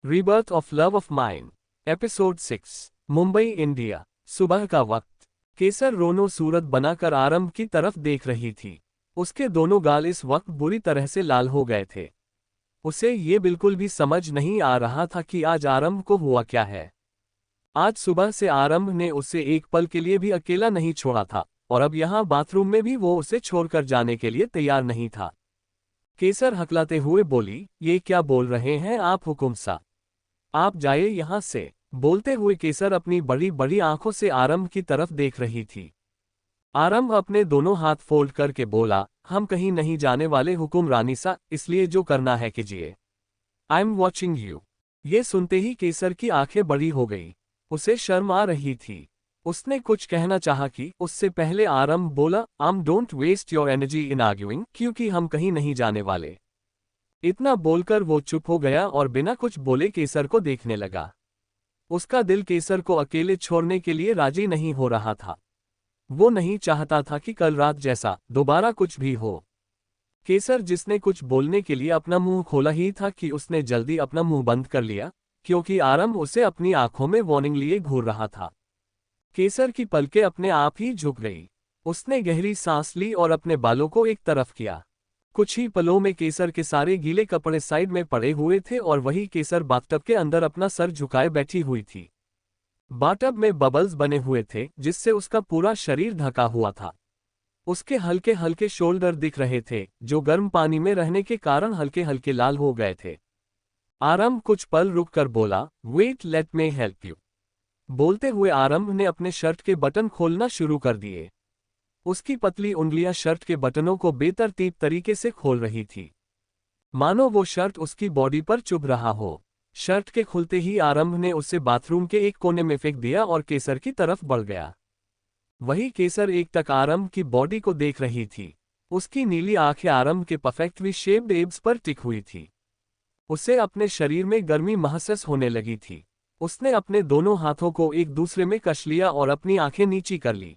Rebirth of love of mine, episode 6। Mumbai India. सुबह का वक्त। केसर रोनो सूरत बनाकर आरंभ की तरफ देख रही थी। उसके दोनों गाल इस वक्त बुरी तरह से लाल हो गए थे। उसे ये बिल्कुल भी समझ नहीं आ रहा था कि आज आरंभ को हुआ क्या है। आज सुबह से आरंभ ने उसे एक पल के लिए भी अकेला नहीं छोड़ा था, और अब यहाँ बाथरूम में भी वो उसे छोड़कर जाने के लिए तैयार नहीं था। केसर हकलाते हुए बोली, ये क्या बोल रहे हैं आप हुकुम सा? आप जाइए यहाँ से। बोलते हुए केसर अपनी बड़ी बड़ी आंखों से आरंभ की तरफ देख रही थी। आरंभ अपने दोनों हाथ फोल्ड करके बोला, हम कहीं नहीं जाने वाले हुकुम रानी सा, इसलिए जो करना है कीजिए। I am watching you. ये सुनते ही केसर की आंखें बड़ी हो गई। उसे शर्म आ रही थी। उसने कुछ कहना चाहा कि उससे पहले आरंभ बोला, don't waste your energy in arguing, क्योंकि हम कहीं नहीं जाने वाले। इतना बोलकर वो चुप हो गया और बिना कुछ बोले केसर को देखने लगा। उसका दिल केसर को अकेले छोड़ने के लिए राजी नहीं हो रहा था। वो नहीं चाहता था कि कल रात जैसा दोबारा कुछ भी हो। केसर जिसने कुछ बोलने के लिए अपना मुंह खोला ही था कि उसने जल्दी अपना मुंह बंद कर लिया, क्योंकि आरंभ उसे अपनी आंखों में वार्निंग लिए घूर रहा था। केसर की पलकें अपने आप ही झुक गई। उसने गहरी सांस ली और अपने बालों को एक तरफ किया। कुछ ही पलों में केसर के सारे गीले कपड़े साइड में पड़े हुए थे और वही केसर बाथटब के अंदर अपना सर झुकाए बैठी हुई थी। बाथटब में बबल्स बने हुए थे जिससे उसका पूरा शरीर ढका हुआ था। उसके हल्के हल्के शोल्डर दिख रहे थे जो गर्म पानी में रहने के कारण हल्के हल्के लाल हो गए थे। आरंभ कुछ पल रुककर बोला, wait let me help you. बोलते हुए आरंभ ने अपने शर्ट के बटन खोलना शुरू कर दिए। उसकी पतली उंगलियां शर्ट के बटनों को बेतरतीब तरीके से खोल रही थी, मानो वो शर्ट उसकी बॉडी पर चुभ रहा हो। शर्ट के खुलते ही आरंभ ने उसे बाथरूम के एक कोने में फेंक दिया और केसर की तरफ बढ़ गया। वही केसर एक टक आरंभ की बॉडी को देख रही थी। उसकी नीली आंखें आरंभ के परफेक्टली शेप्ड एब्स पर टिक हुई थी। उसे अपने शरीर में गर्मी महसूस होने लगी थी। उसने अपने दोनों हाथों को एक दूसरे में कस लिया और अपनी आंखें नीची कर ली।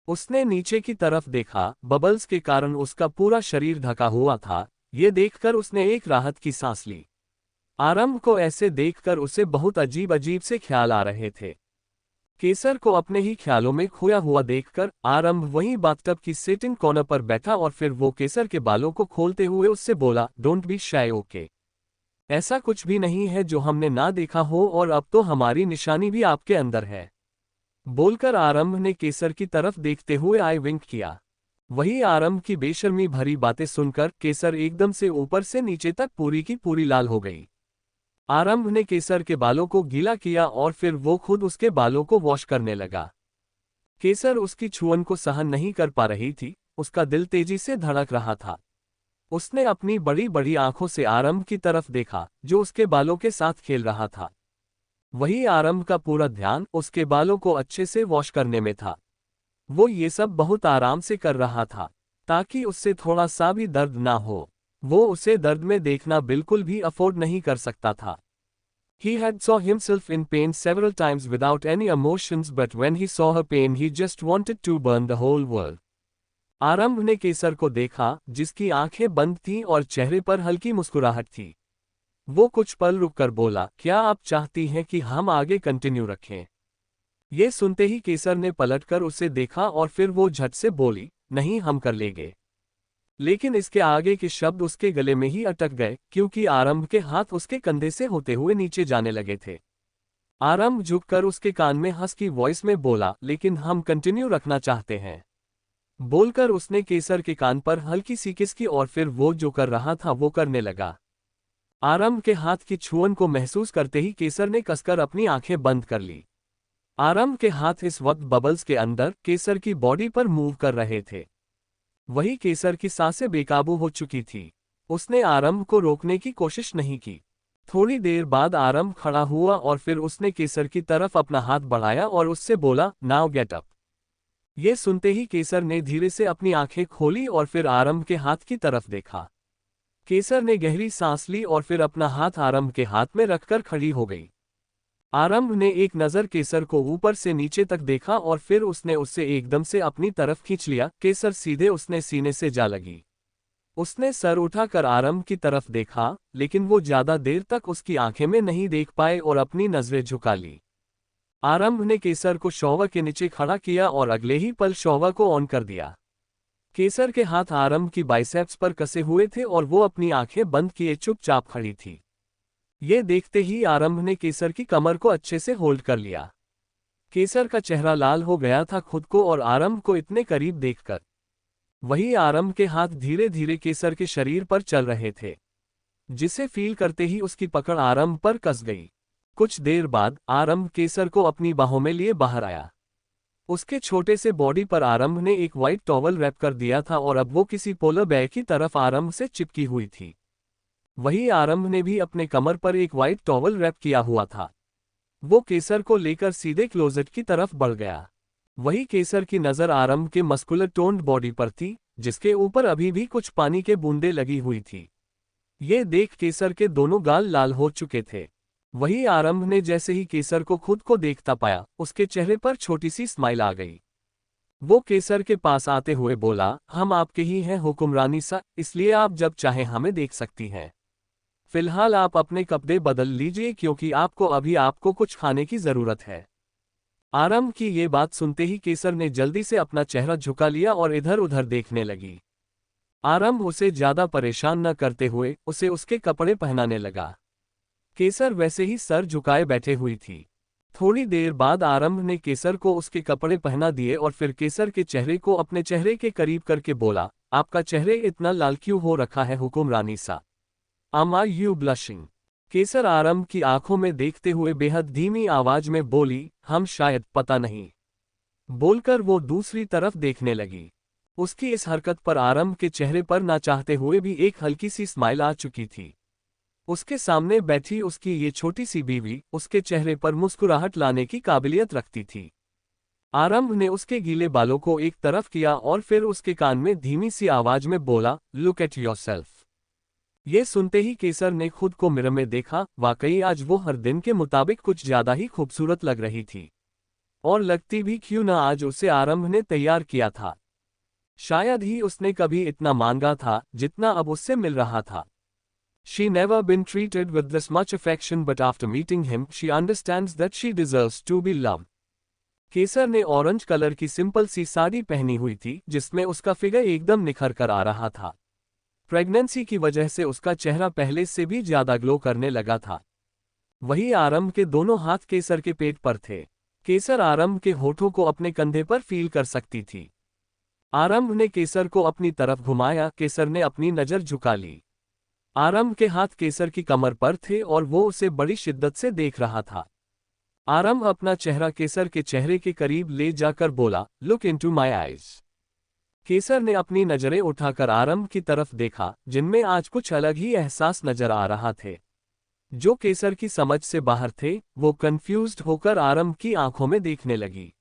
उसने नीचे की तरफ देखा। बबल्स के कारण उसका पूरा शरीर ढका हुआ था। ये देखकर उसने एक राहत की सांस ली। आरंभ को ऐसे देखकर उसे बहुत अजीब अजीब से ख्याल आ रहे थे। केसर को अपने ही ख्यालों में खोया हुआ देखकर आरंभ वहीं बाथटब की सिटिंग कॉर्नर पर बैठा और फिर वो केसर के बालों को खोलते हुए उससे बोला, डोंट बी शाय, ओके? ऐसा कुछ भी नहीं है जो हमने ना देखा हो, और अब तो हमारी निशानी भी आपके अंदर है। बोलकर आरंभ ने केसर की तरफ देखते हुए आई विंक किया। वही आरंभ की बेशर्मी भरी बातें सुनकर केसर एकदम से ऊपर से नीचे तक पूरी की पूरी लाल हो गई। आरंभ ने केसर के बालों को गीला किया और फिर वो खुद उसके बालों को वॉश करने लगा। केसर उसकी छुअन को सहन नहीं कर पा रही थी। उसका दिल तेजी से धड़क रहा था। उसने अपनी बड़ी बड़ी आंखों से आरंभ की तरफ देखा जो उसके बालों के साथ खेल रहा था। वही आरंभ का पूरा ध्यान उसके बालों को अच्छे से वॉश करने में था। वो ये सब बहुत आराम से कर रहा था ताकि उससे थोड़ा सा भी दर्द ना हो। वो उसे दर्द में देखना बिल्कुल भी अफोर्ड नहीं कर सकता था। He had saw himself in pain several times without any emotions, but when he saw her pain he just wanted to burn the whole world. आरंभ ने केसर को देखा जिसकी आंखें बंद थीं और चेहरे पर हल्की मुस्कुराहट थी। वो कुछ पल रुककर बोला, क्या आप चाहती हैं कि हम आगे कंटिन्यू रखें? ये सुनते ही केसर ने पलटकर उसे देखा और फिर वो झट से बोली, नहीं, हम कर लेंगे। लेकिन इसके आगे के शब्द उसके गले में ही अटक गए क्योंकि आरंभ के हाथ उसके कंधे से होते हुए नीचे जाने लगे थे। आरंभ झुककर उसके कान में हंसकी वॉइस में बोला, लेकिन हम कंटिन्यू रखना चाहते हैं। बोलकर उसने केसर के कान पर हल्की सी किस की और फिर वो जो कर रहा था वो करने लगा। आरंभ के हाथ की छुअन को महसूस करते ही केसर ने कसकर अपनी आंखें बंद कर ली। आरंभ के हाथ इस वक्त बबल्स के अंदर केसर की बॉडी पर मूव कर रहे थे। वही केसर की सांसें बेकाबू हो चुकी थी। उसने आरंभ को रोकने की कोशिश नहीं की। थोड़ी देर बाद आरंभ खड़ा हुआ और फिर उसने केसर की तरफ अपना हाथ बढ़ाया और उससे बोला, नाउ गेट अप। ये सुनते ही केसर ने धीरे से अपनी आंखें खोली और फिर आरंभ के हाथ की तरफ देखा। केसर ने गहरी सांस ली और फिर अपना हाथ आरंभ के हाथ में रखकर खड़ी हो गई। आरंभ ने एक नज़र केसर को ऊपर से नीचे तक देखा और फिर उसने उससे एकदम से अपनी तरफ खींच लिया। केसर सीधे उसने सीने से जा लगी। उसने सर उठाकर आरंभ की तरफ देखा, लेकिन वो ज्यादा देर तक उसकी आंखें में नहीं देख पाए और अपनी नजरें झुका ली। आरंभ ने केसर को शॉवर के नीचे खड़ा किया और अगले ही पल शॉवर को ऑन कर दिया। केसर के हाथ आरंभ की बाइसेप्स पर कसे हुए थे और वो अपनी आंखें बंद किए चुपचाप खड़ी थी। ये देखते ही आरंभ ने केसर की कमर को अच्छे से होल्ड कर लिया। केसर का चेहरा लाल हो गया था खुद को और आरंभ को इतने करीब देखकर। वही आरंभ के हाथ धीरे धीरे केसर के शरीर पर चल रहे थे, जिसे फील करते ही उसकी पकड़ आरंभ पर कस गई। कुछ देर बाद आरंभ केसर को अपनी बाहों में लिए बाहर आया। उसके छोटे से बॉडी पर आरंभ ने एक व्हाइट टॉवल रैप कर दिया था और अब वो किसी पोलर बेयर की तरफ आरंभ से चिपकी हुई थी। वही आरंभ ने भी अपने कमर पर एक व्हाइट टॉवल रैप किया हुआ था। वो केसर को लेकर सीधे क्लोजेट की तरफ बढ़ गया। वही केसर की नजर आरंभ के मस्कुलर टोन्ड बॉडी पर थी, जिसके ऊपर अभी भी कुछ पानी के बूंदे लगी हुई थी। ये देख केसर के दोनों गाल लाल हो चुके थे। वही आरंभ ने जैसे ही केसर को खुद को देखता पाया, उसके चेहरे पर छोटी सी स्माइल आ गई। वो केसर के पास आते हुए बोला, हम आपके ही हैं हुक्मरानी सा, इसलिए आप जब चाहें हमें देख सकती हैं। फिलहाल आप अपने कपड़े बदल लीजिए क्योंकि आपको कुछ खाने की जरूरत है। आरंभ की ये बात सुनते ही केसर ने जल्दी से अपना चेहरा झुका लिया और इधर उधर देखने लगी। आरंभ उसे ज्यादा परेशान न करते हुए उसे उसके कपड़े पहनाने लगा। केसर वैसे ही सर झुकाए बैठे हुई थी। थोड़ी देर बाद आरंभ ने केसर को उसके कपड़े पहना दिए और फिर केसर के चेहरे को अपने चेहरे के करीब करके बोला, आपका चेहरे इतना लाल क्यों हो रखा है हुक्मरानी सा? Are you blushing? केसर आरंभ की आंखों में देखते हुए बेहद धीमी आवाज में बोली, हम शायद, पता नहीं। बोलकर वो दूसरी तरफ देखने लगी। उसकी इस हरकत पर आरंभ के चेहरे पर ना चाहते हुए भी एक हल्की सी स्माइल आ चुकी थी। उसके सामने बैठी उसकी ये छोटी सी बीवी उसके चेहरे पर मुस्कुराहट लाने की काबिलियत रखती थी। आरंभ ने उसके गीले बालों को एक तरफ किया और फिर उसके कान में धीमी सी आवाज में बोला, लुक एट योरसेल्फ। ये सुनते ही केसर ने खुद को मिरर में देखा। वाकई आज वो हर दिन के मुताबिक कुछ ज्यादा ही खूबसूरत लग रही थी, और लगती भी क्यों न आज उसे आरंभ ने तैयार किया था। शायद ही उसने कभी इतना मांगा था जितना अब उससे मिल रहा था। She never been treated with this much affection but after meeting him she understands that she deserves to be loved. केसर ने ऑरेंज कलर की सिंपल सी साड़ी पहनी हुई थी जिसमें उसका फिगर एकदम निखर कर आ रहा था। प्रेगनेंसी की वजह से उसका चेहरा पहले से भी ज्यादा ग्लो करने लगा था। वही आरंभ के दोनों हाथ केसर के पेट पर थे। केसर आरंभ के होठों को अपने कंधे पर फील कर सकती थी। आरंभ ने केसर को अपनी तरफ घुमाया। केसर ने अपनी नजर झुका ली। आरंभ के हाथ केसर की कमर पर थे और वो उसे बड़ी शिद्दत से देख रहा था। आरंभ अपना चेहरा केसर के चेहरे के करीब ले जाकर बोला, लुक इनटू माय आईज। केसर ने अपनी नजरें उठाकर आरंभ की तरफ देखा, जिनमें आज कुछ अलग ही एहसास नजर आ रहा थे, जो केसर की समझ से बाहर थे। वो कंफ्यूज्ड होकर आरंभ की आंखों में देखने लगी।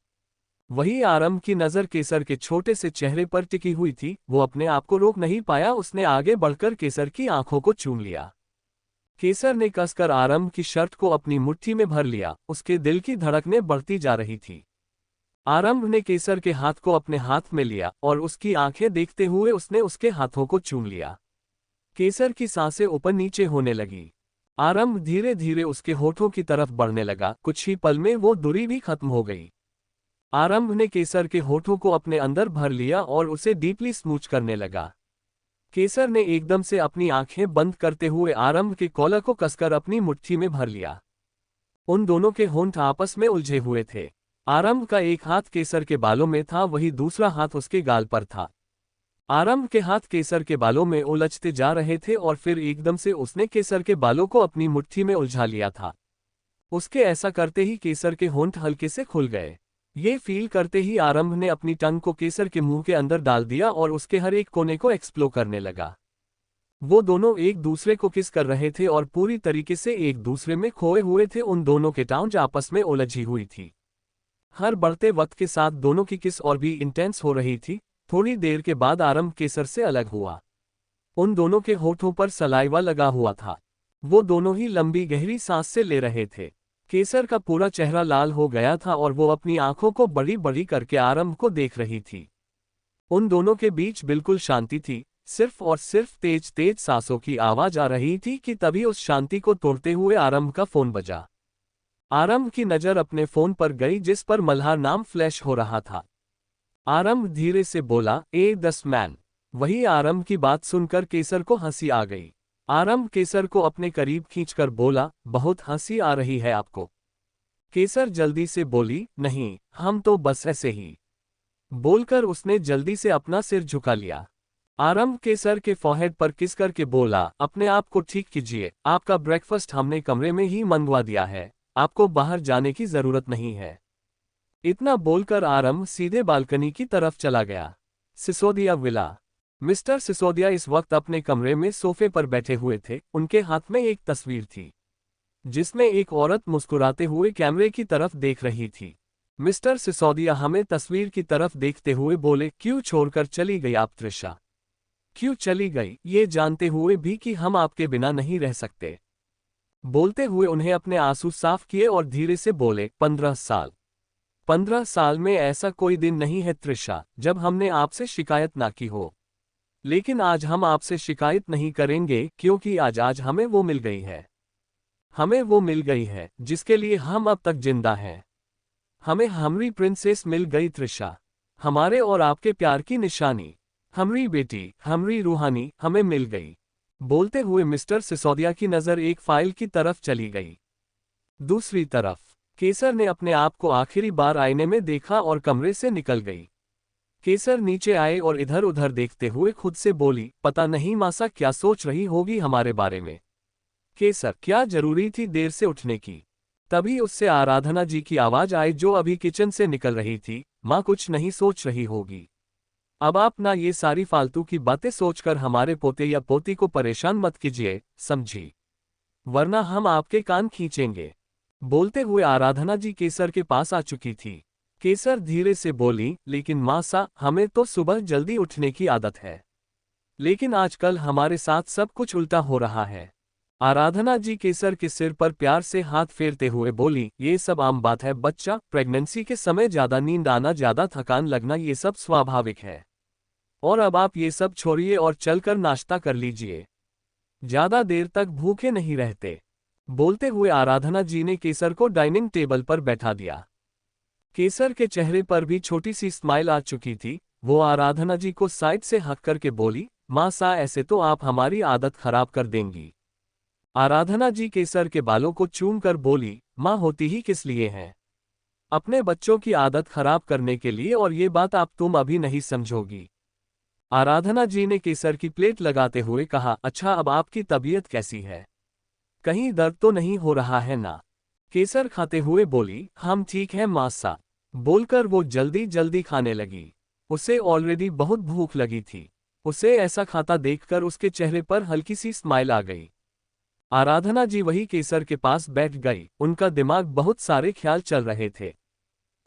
वही आरंभ की नजर केसर के छोटे से चेहरे पर टिकी हुई थी। वो अपने आप को रोक नहीं पाया। उसने आगे बढ़कर केसर की आंखों को चूम लिया। केसर ने कसकर आरंभ की शर्ट को अपनी मुट्ठी में भर लिया। उसके दिल की धड़कनें बढ़ती जा रही थी। आरंभ ने केसर के हाथ को अपने हाथ में लिया और उसकी आंखें देखते हुए उसने उसके हाथों को चूम लिया। केसर की सांसें ऊपर नीचे होने लगी। आरंभ धीरे धीरे उसके होठों की तरफ बढ़ने लगा। कुछ ही पल में वो दूरी भी खत्म हो गई। आरंभ ने केसर के होठों को अपने अंदर भर लिया और उसे डीपली स्मूच करने लगा। केसर ने एकदम से अपनी आंखें बंद करते हुए आरंभ के कॉलर को कसकर अपनी मुट्ठी में भर लिया। उन दोनों के होंठ आपस में उलझे हुए थे। आरंभ का एक हाथ केसर के बालों में था, वही दूसरा हाथ उसके गाल पर था। आरंभ के हाथ केसर के बालों में उलझते जा रहे थे और फिर एकदम से उसने केसर के बालों को अपनी मुट्ठी में उलझा लिया था। उसके ऐसा करते ही केसर के होंठ हल्के से खुल गए। ये फील करते ही आरंभ ने अपनी टंग को केसर के मुंह के अंदर डाल दिया और उसके हर एक कोने को एक्सप्लोर करने लगा। वो दोनों एक दूसरे को किस कर रहे थे और पूरी तरीके से एक दूसरे में खोए हुए थे। उन दोनों के टांग आपस में उलझी हुई थी। हर बढ़ते वक्त के साथ दोनों की किस और भी इंटेंस हो रही थी। थोड़ी देर के बाद आरंभ केसर से अलग हुआ। उन दोनों के होठों पर सलाइवा लगा हुआ था। वो दोनों ही लंबी गहरी सांस से ले रहे थे। केसर का पूरा चेहरा लाल हो गया था और वो अपनी आंखों को बड़ी बड़ी करके आरंभ को देख रही थी। उन दोनों के बीच बिल्कुल शांति थी। सिर्फ और सिर्फ तेज तेज सांसों की आवाज आ रही थी कि तभी उस शांति को तोड़ते हुए आरंभ का फोन बजा। आरंभ की नजर अपने फोन पर गई जिस पर मल्हार नाम फ्लैश हो रहा था। आरंभ धीरे से बोला, ए 10 मैन। वही आरंभ की बात सुनकर केसर को हंसी आ गई। आरंभ केसर को अपने करीब खींचकर बोला, बहुत हंसी आ रही है आपको। केसर जल्दी से बोली, नहीं, हम तो बस ऐसे ही। बोलकर उसने जल्दी से अपना सिर झुका लिया। आरंभ केसर के फोरहेड पर किस करके बोला, अपने आप को ठीक कीजिए, आपका ब्रेकफास्ट हमने कमरे में ही मंगवा दिया है, आपको बाहर जाने की जरूरत नहीं है। इतना बोलकर आरंभ सीधे बालकनी की तरफ चला गया। सिसोदिया विला। मिस्टर सिसोदिया इस वक्त अपने कमरे में सोफे पर बैठे हुए थे। उनके हाथ में एक तस्वीर थी जिसमें एक औरत मुस्कुराते हुए कैमरे की तरफ देख रही थी। मिस्टर सिसोदिया हमें तस्वीर की तरफ देखते हुए बोले, क्यों छोड़कर चली गई आप त्रिशा? क्यों चली गई, ये जानते हुए भी कि हम आपके बिना नहीं रह सकते? बोलते हुए उन्हें अपने आंसू साफ किए और धीरे से बोले, 15 साल। 15 साल में ऐसा कोई दिन नहीं है त्रिशा जब हमने आपसे शिकायत ना की हो। लेकिन आज हम आपसे शिकायत नहीं करेंगे क्योंकि आज हमें वो मिल गई है। हमें वो मिल गई है जिसके लिए हम अब तक जिंदा हैं। हमें हमारी प्रिंसेस मिल गई त्रिशा, हमारे और आपके प्यार की निशानी, हमारी बेटी, हमारी रूहानी हमें मिल गई। बोलते हुए मिस्टर सिसोदिया की नजर एक फाइल की तरफ चली गई। दूसरी तरफ केसर ने अपने आप को आखिरी बार आईने में देखा और कमरे से निकल गई। केसर नीचे आए और इधर उधर देखते हुए खुद से बोली, पता नहीं मासा क्या सोच रही होगी हमारे बारे में। केसर, क्या जरूरी थी देर से उठने की? तभी उससे आराधना जी की आवाज आई जो अभी किचन से निकल रही थी, माँ कुछ नहीं सोच रही होगी। अब आप ना ये सारी फालतू की बातें सोचकर हमारे पोते या पोती को परेशान मत कीजिए, समझी? वरना हम आपके कान खींचेंगे। बोलते हुए आराधना जी केसर के पास आ चुकी थी। केसर धीरे से बोली, लेकिन माँ सा, हमें तो सुबह जल्दी उठने की आदत है, लेकिन आजकल हमारे साथ सब कुछ उल्टा हो रहा है। आराधना जी केसर के सिर पर प्यार से हाथ फेरते हुए बोली, ये सब आम बात है बच्चा, प्रेगनेंसी के समय ज्यादा नींद आना, ज्यादा थकान लगना, ये सब स्वाभाविक है। और अब आप ये सब छोड़िए और चलकर नाश्ता कर लीजिए, ज्यादा देर तक भूखे नहीं रहते। बोलते हुए आराधना जी ने केसर को डाइनिंग टेबल पर बैठा दिया। केसर के चेहरे पर भी छोटी सी स्माइल आ चुकी थी। वो आराधना जी को साइड से हक करके बोली, माँ सा, ऐसे तो आप हमारी आदत खराब कर देंगी। आराधना जी केसर के बालों को चूम कर बोली, माँ होती ही किस लिए हैं? अपने बच्चों की आदत खराब करने के लिए, और ये बात आप तुम अभी नहीं समझोगी। आराधना जी ने केसर की प्लेट लगाते हुए कहा, अच्छा अब आपकी तबीयत कैसी है? कहीं दर्द तो नहीं हो रहा है ना? केसर खाते हुए बोली, हम ठीक हैं माँ सा। बोलकर वो जल्दी जल्दी खाने लगी। उसे ऑलरेडी बहुत भूख लगी थी। उसे ऐसा खाता देखकर उसके चेहरे पर हल्की सी स्माइल आ गई। आराधना जी वही केसर के पास बैठ गई। उनका दिमाग बहुत सारे ख्याल चल रहे थे।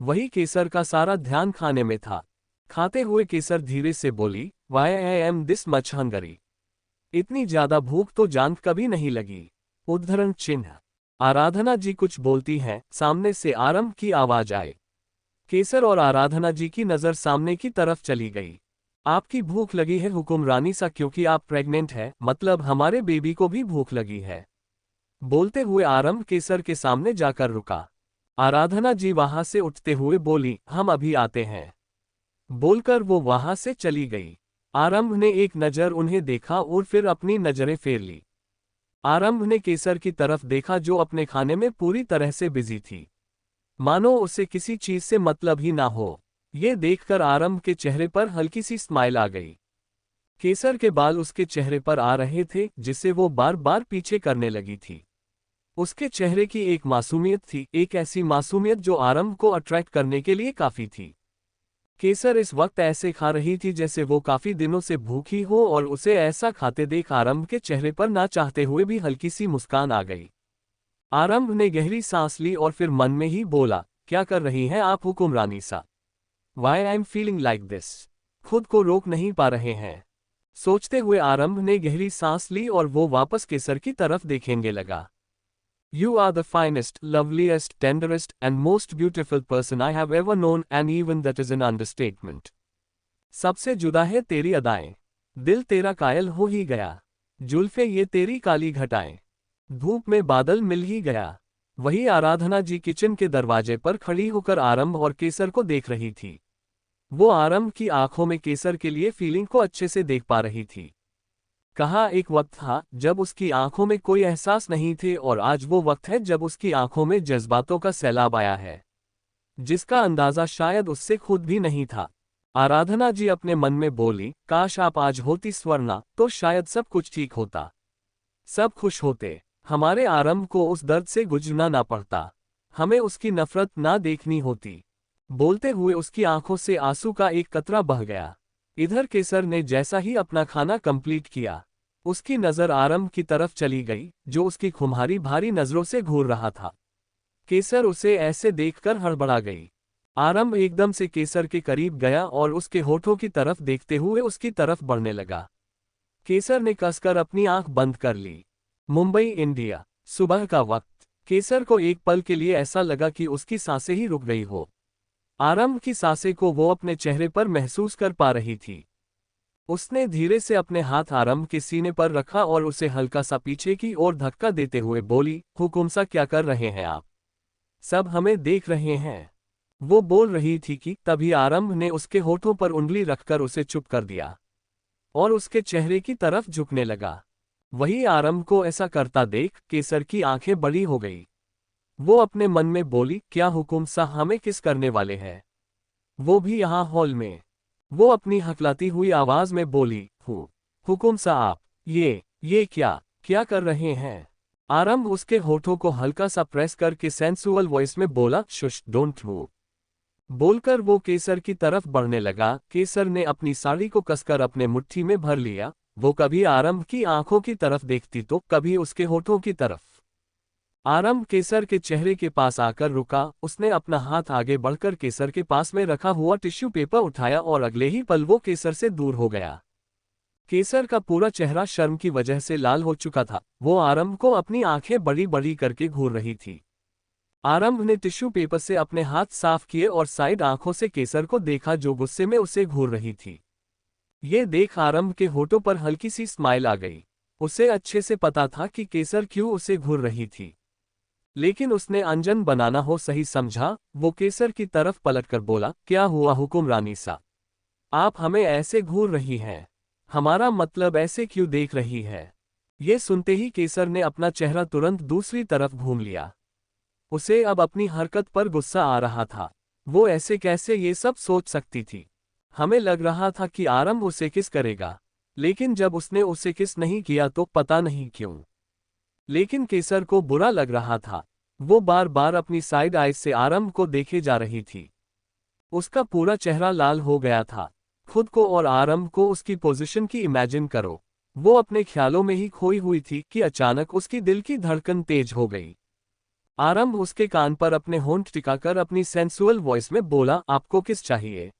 वही केसर का सारा ध्यान खाने में था। खाते हुए केसर धीरे से बोली, why I am this much hungry. इतनी ज्यादा भूख तो जान कभी नहीं लगी। उद्धरण चिन्ह। आराधना जी कुछ बोलती हैं, सामने से आरंभ की आवाज आए। केसर और आराधना जी की नजर सामने की तरफ चली गई। आपकी भूख लगी है हुकुमरानी सा, क्योंकि आप प्रेग्नेंट है, मतलब हमारे बेबी को भी भूख लगी है। बोलते हुए आरंभ केसर के सामने जाकर रुका। आराधना जी वहां से उठते हुए बोली, हम अभी आते हैं। बोलकर वो वहां से चली गई। आरंभ ने एक नजर उन्हें देखा और फिर अपनी नजरें फेर ली। आरंभ ने केसर की तरफ देखा जो अपने खाने में पूरी तरह से बिजी थी, मानो उसे किसी चीज से मतलब ही ना हो। ये देखकर आरंभ के चेहरे पर हल्की सी स्माइल आ गई। केसर के बाल उसके चेहरे पर आ रहे थे जिसे वो बार बार पीछे करने लगी थी। उसके चेहरे की एक मासूमियत थी, एक ऐसी मासूमियत जो आरंभ को अट्रैक्ट करने के लिए काफी थी। केसर इस वक्त ऐसे खा रही थी जैसे वो काफी दिनों से भूखी हो, और उसे ऐसा खाते देख आरंभ के चेहरे पर ना चाहते हुए भी हल्की सी मुस्कान आ गई। आरंभ ने गहरी सांस ली और फिर मन में ही बोला, क्या कर रही हैं आप हुकुमरानी सा? Why I am feeling like this. खुद को रोक नहीं पा रहे हैं। सोचते हुए आरंभ ने गहरी सांस ली और वो वापस केसर की तरफ देखेंगे लगा। You are the finest, loveliest, tenderest, and most beautiful person I have ever known, and even that is an understatement. सबसे जुदा है तेरी अदाएं। दिल तेरा कायल हो ही गया। जुल्फे ये तेरी काली घटाएं। धूप में बादल मिल ही गया। वही आराधना जी किचन के दरवाजे पर खड़ी होकर आरंभ और केसर को देख रही थी। वो आरंभ की आंखों में केसर के लिए फीलिंग को अच्छे से देख पा रही थी। कहा एक वक्त था जब उसकी आंखों में कोई एहसास नहीं थे और आज वो वक्त है जब उसकी आंखों में जज्बातों का सैलाब आया है, जिसका अंदाजा शायद उससे खुद भी नहीं था। आराधना जी अपने मन में बोली, काश आप आज होती स्वर्णा, तो शायद सब कुछ ठीक होता, सब खुश होते। हमारे आरंभ को उस दर्द से गुजरना ना पड़ता, हमें उसकी नफरत ना देखनी होती। बोलते हुए उसकी आंखों से आंसू का एक कतरा बह गया। इधर केसर ने जैसा ही अपना खाना कंप्लीट किया, उसकी नजर आरंभ की तरफ चली गई, जो उसकी खुमारी भारी नजरों से घूर रहा था। केसर उसे ऐसे देखकर हड़बड़ा गई। आरंभ एकदम से केसर के करीब गया और उसके होठों की तरफ देखते हुए उसकी तरफ बढ़ने लगा। केसर ने कसकर अपनी आंख बंद कर ली। मुंबई, इंडिया, सुबह का वक्त। केसर को एक पल के लिए ऐसा लगा कि उसकी सांसें ही रुक गई हो। आरंभ की सांसें को वो अपने चेहरे पर महसूस कर पा रही थी। उसने धीरे से अपने हाथ आरंभ के सीने पर रखा और उसे हल्का सा पीछे की ओर धक्का देते हुए बोली, हुकुम सा क्या कर रहे हैं आप? सब हमें देख रहे हैं। वो बोल रही थी कि तभी आरंभ ने उसके होठों पर उंगली रखकर उसे चुप कर दिया और उसके चेहरे की तरफ झुकने लगा। वही आरंभ को ऐसा करता देख केसर की आंखें बड़ी हो गई। वो अपने मन में बोली, क्या हुकुम सा हमें किस करने वाले हैं, वो भी यहाँ हॉल में। वो अपनी हकलाती हुई आवाज में बोली, हुकुम सा आप ये क्या क्या कर रहे हैं? आरंभ उसके होठों को हल्का सा प्रेस करके सेंसुअल वॉइस में बोला, शुश, डोंट मूव। बोलकर वो केसर की तरफ बढ़ने लगा। केसर ने अपनी साड़ी को कसकर अपने मुट्ठी में भर लिया। वो कभी आरंभ की आंखों की तरफ देखती तो कभी उसके होठों की तरफ। आरंभ केसर के चेहरे के पास आकर रुका। उसने अपना हाथ आगे बढ़कर केसर के पास में रखा हुआ टिश्यू पेपर उठाया और अगले ही पल वो केसर से दूर हो गया। केसर का पूरा चेहरा शर्म की वजह से लाल हो चुका था। वो आरंभ को अपनी आंखें बड़ी बड़ी करके घूर रही थी। आरंभ ने टिश्यू पेपर से अपने हाथ साफ किए और साइड आंखों से केसर को देखा, जो गुस्से में उसे घूर रही थी। ये देख आरंभ के होठों पर हल्की सी स्माइल आ गई। उसे अच्छे से पता था कि केसर क्यों उसे घूर रही थी, लेकिन उसने अनजान बनाना हो सही समझा। वो केसर की तरफ पलटकर बोला, क्या हुआ हुकुम रानी सा, आप हमें ऐसे घूर रही हैं? हमारा मतलब ऐसे क्यों देख रही है? ये सुनते ही केसर ने अपना चेहरा तुरंत दूसरी तरफ घूम लिया। उसे अब अपनी हरकत पर गुस्सा आ रहा था। वो ऐसे कैसे ये सब सोच सकती थी? हमें लग रहा था कि आरंभ उसे किस करेगा, लेकिन जब उसने उसे किस नहीं किया तो पता नहीं क्यों, लेकिन केसर को बुरा लग रहा था। वो बार बार अपनी साइड आइज से आरंभ को देखे जा रही थी। उसका पूरा चेहरा लाल हो गया था। खुद को और आरंभ को उसकी पोजीशन की इमेजिन करो। वो अपने ख्यालों में ही खोई हुई थी कि अचानक उसकी दिल की धड़कन तेज हो गई। आरंभ उसके कान पर अपने होंठ टिकाकर अपनी सेंसुअल वॉइस में बोला, आपको किस चाहिए?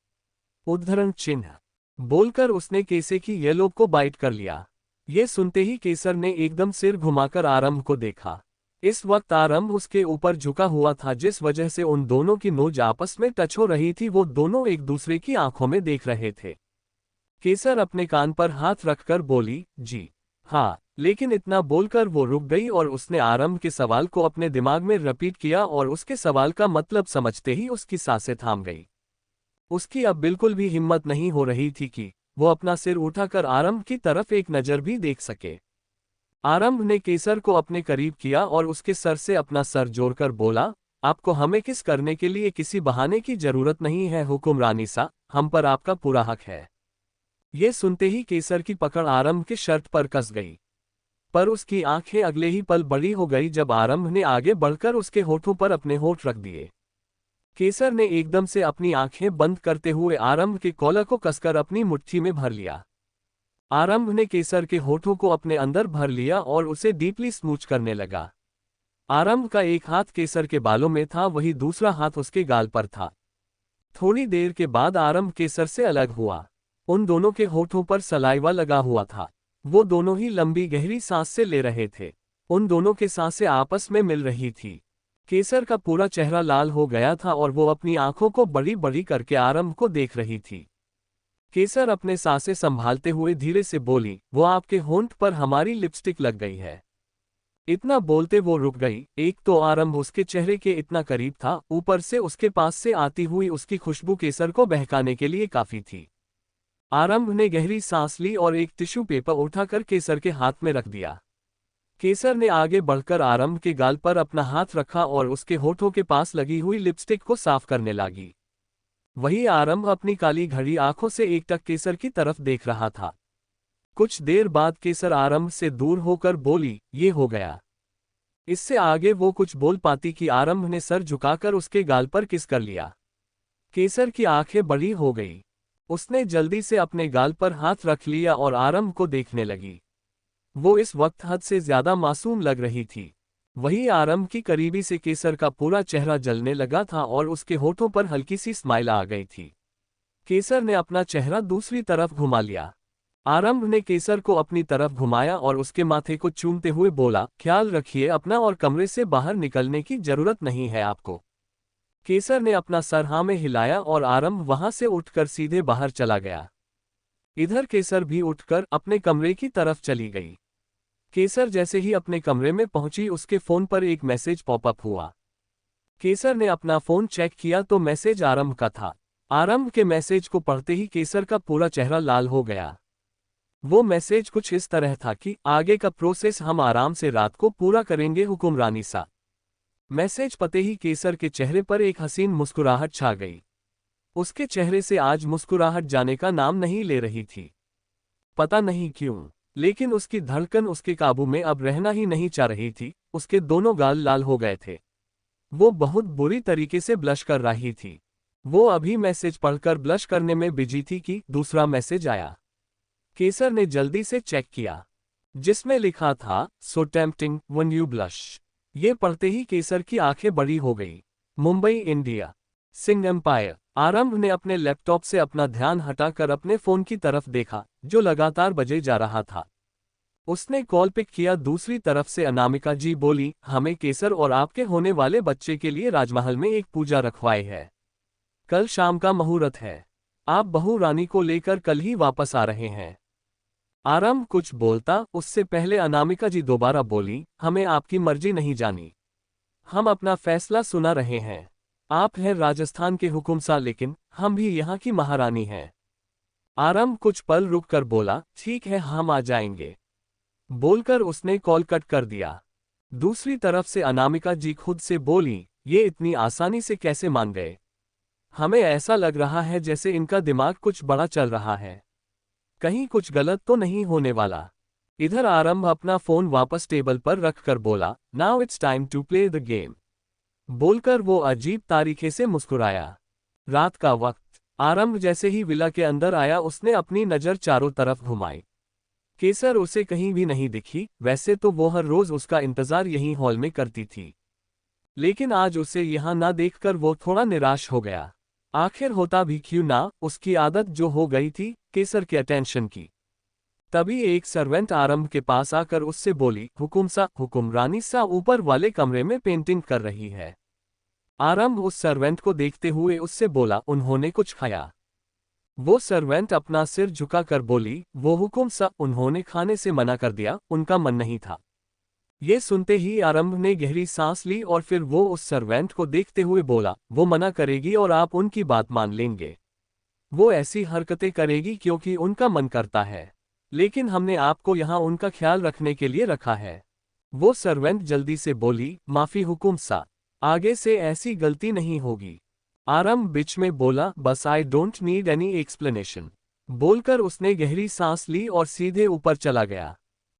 उद्धरण चिन्ह बोलकर उसने केसे की येलो को बाइट कर लिया। ये सुनते ही केसर ने एकदम सिर घुमाकर आरंभ को देखा। इस वक्त आरंभ उसके ऊपर झुका हुआ था, जिस वजह से उन दोनों की नोज आपस में टच हो रही थी। वो दोनों एक दूसरे की आंखों में देख रहे थे। केसर अपने कान पर हाथ रखकर बोली, जी हाँ, लेकिन इतना बोलकर वो रुक गई और उसने आरंभ के सवाल को अपने दिमाग में रिपीट किया और उसके सवाल का मतलब समझते ही उसकी सांसें थाम गई। उसकी अब बिल्कुल भी हिम्मत नहीं हो रही थी कि वो अपना सिर उठाकर आरंभ की तरफ एक नज़र भी देख सके। आरंभ ने केसर को अपने करीब किया और उसके सर से अपना सर जोड़कर बोला, आपको हमें किस करने के लिए किसी बहाने की जरूरत नहीं है हुकुम रानी सा, हम पर आपका पूरा हक है। ये सुनते ही केसर की पकड़ आरंभ के शर्ट पर कस गई, पर उसकी आंखें अगले ही पल बड़ी हो गई जब आरंभ ने आगे बढ़कर उसके होठों पर अपने होठ रख दिए। केसर ने एकदम से अपनी आंखें बंद करते हुए आरंभ के कॉलर को कसकर अपनी मुट्ठी में भर लिया। आरंभ ने केसर के होठों को अपने अंदर भर लिया और उसे डीपली स्मूच करने लगा। आरंभ का एक हाथ केसर के बालों में था, वही दूसरा हाथ उसके गाल पर था। थोड़ी देर के बाद आरंभ केसर से अलग हुआ। उन दोनों के होठों पर सलाइवा लगा हुआ था। वो दोनों ही लंबी गहरी सांस से ले रहे थे। उन दोनों के सांसें आपस में मिल रही थी। केसर का पूरा चेहरा लाल हो गया था और वो अपनी आंखों को बड़ी बड़ी करके आरंभ को देख रही थी। केसर अपने सांसें संभालते हुए धीरे से बोली, वो आपके होंठ पर हमारी लिपस्टिक लग गई है। इतना बोलते वो रुक गई। एक तो आरंभ उसके चेहरे के इतना करीब था, ऊपर से उसके पास से आती हुई उसकी खुशबू केसर को बहकाने के लिए काफी थी। आरंभ ने गहरी सांस ली और एक टिश्यू पेपर उठाकर केसर के हाथ में रख दिया। केसर ने आगे बढ़कर आरंभ के गाल पर अपना हाथ रखा और उसके होठों के पास लगी हुई लिपस्टिक को साफ करने लगी। वही आरंभ अपनी काली घड़ी आंखों से एकटक केसर की तरफ देख रहा था। कुछ देर बाद केसर आरंभ से दूर होकर बोली, ये हो गया। इससे आगे वो कुछ बोल पाती कि आरंभ ने सर झुकाकर उसके गाल पर किस कर लिया। केसर की आंखें बड़ी हो गई। उसने जल्दी से अपने गाल पर हाथ रख लिया और आरंभ को देखने लगी। वो इस वक्त हद से ज्यादा मासूम लग रही थी। वही आरंभ की करीबी से केसर का पूरा चेहरा जलने लगा था और उसके होठों पर हल्की सी स्माइल आ गई थी। केसर ने अपना चेहरा दूसरी तरफ घुमा लिया। आरंभ ने केसर को अपनी तरफ घुमाया और उसके माथे को चूमते हुए बोला, ख्याल रखिए अपना और कमरे से बाहर निकलने की जरूरत नहीं है आपको। केसर ने अपना सर हाँ में हिलाया और आरंभ वहां से उठकर सीधे बाहर चला गया। इधर केसर भी उठकर अपने कमरे की तरफ चली गई। केसर जैसे ही अपने कमरे में पहुंची उसके फोन पर एक मैसेज पॉपअप हुआ। केसर ने अपना फोन चेक किया तो मैसेज आरंभ का था। आरंभ के मैसेज को पढ़ते ही केसर का पूरा चेहरा लाल हो गया। वो मैसेज कुछ इस तरह था कि आगे का प्रोसेस हम आराम से रात को पूरा करेंगे हुकुमरानी सा। मैसेज पते ही केसर के चेहरे पर एक हसीन मुस्कुराहट छा गई। उसके चेहरे से आज मुस्कुराहट जाने का नाम नहीं ले रही थी। पता नहीं क्यों, लेकिन उसकी धड़कन उसके काबू में अब रहना ही नहीं चाह रही थी। उसके दोनों गाल लाल हो गए थे। वो बहुत बुरी तरीके से ब्लश कर रही थी। वो अभी मैसेज पढ़कर ब्लश करने में बिजी थी कि दूसरा मैसेज आया। केसर ने जल्दी से चेक किया, जिसमें लिखा था, so tempting when you blush. ये पढ़ते ही केसर की आंखें बड़ी हो गई। Mumbai India, Singh empire. आरंभ ने अपने लैपटॉप से अपना ध्यान हटाकर अपने फोन की तरफ देखा, जो लगातार बजे जा रहा था। उसने कॉल पिक किया। दूसरी तरफ से अनामिका जी बोली, हमें केसर और आपके होने वाले बच्चे के लिए राजमहल में एक पूजा रखवाई है। कल शाम का मुहूर्त है। आप बहू रानी को लेकर कल ही वापस आ रहे हैं। आरंभ कुछ बोलता उससे पहले अनामिका जी दोबारा बोली, हमें आपकी मर्जी नहीं जानी। हम अपना फैसला सुना रहे हैं। आप हैं राजस्थान के हुकुमसा, लेकिन हम भी यहाँ की महारानी हैं। आरंभ कुछ पल रुक कर बोला, ठीक है हम आ जाएंगे। बोलकर उसने कॉल कट कर दिया। दूसरी तरफ से अनामिका जी खुद से बोली, ये इतनी आसानी से कैसे मान गए? हमें ऐसा लग रहा है जैसे इनका दिमाग कुछ बड़ा चल रहा है। कहीं कुछ गलत तो नहीं होने वाला। इधर आरंभ अपना फोन वापस टेबल पर रखकर बोला, now it's time to play the game. बोलकर वो अजीब तरीके से मुस्कुराया। रात का वक्त। आरंभ जैसे ही विला के अंदर आया उसने अपनी नजर चारों तरफ घुमाई। केसर उसे कहीं भी नहीं दिखी। वैसे तो वो हर रोज उसका इंतजार यहीं हॉल में करती थी, लेकिन आज उसे यहाँ ना देखकर वो थोड़ा निराश हो गया। आखिर होता भी क्यों ना, उसकी आदत जो हो गई थी केसर के अटेंशन की। तभी एक सर्वेंट आरंभ के पास आकर उससे बोली, हुकुमरानी सा ऊपर वाले कमरे में पेंटिंग कर रही है। आरंभ उस सर्वेंट को देखते हुए उससे बोला, उन्होंने कुछ खाया? वो सर्वेंट अपना सिर झुकाकर बोली, वो उन्होंने खाने से मना कर दिया, उनका मन नहीं था। ये सुनते ही आरंभ ने गहरी सांस ली और फिर वो उस सर्वेंट को देखते हुए बोला, वो मना करेगी और आप उनकी बात मान लेंगे। वो ऐसी हरकतें करेगी क्योंकि उनका मन करता है, लेकिन हमने आपको यहाँ उनका ख्याल रखने के लिए रखा है। वो सर्वेंट जल्दी से बोली, माफी हुकुम, आगे से ऐसी गलती नहीं होगी। आरंभ बीच में बोला, बस I don't need any explanation. बोलकर उसने गहरी सांस ली और सीधे ऊपर चला गया।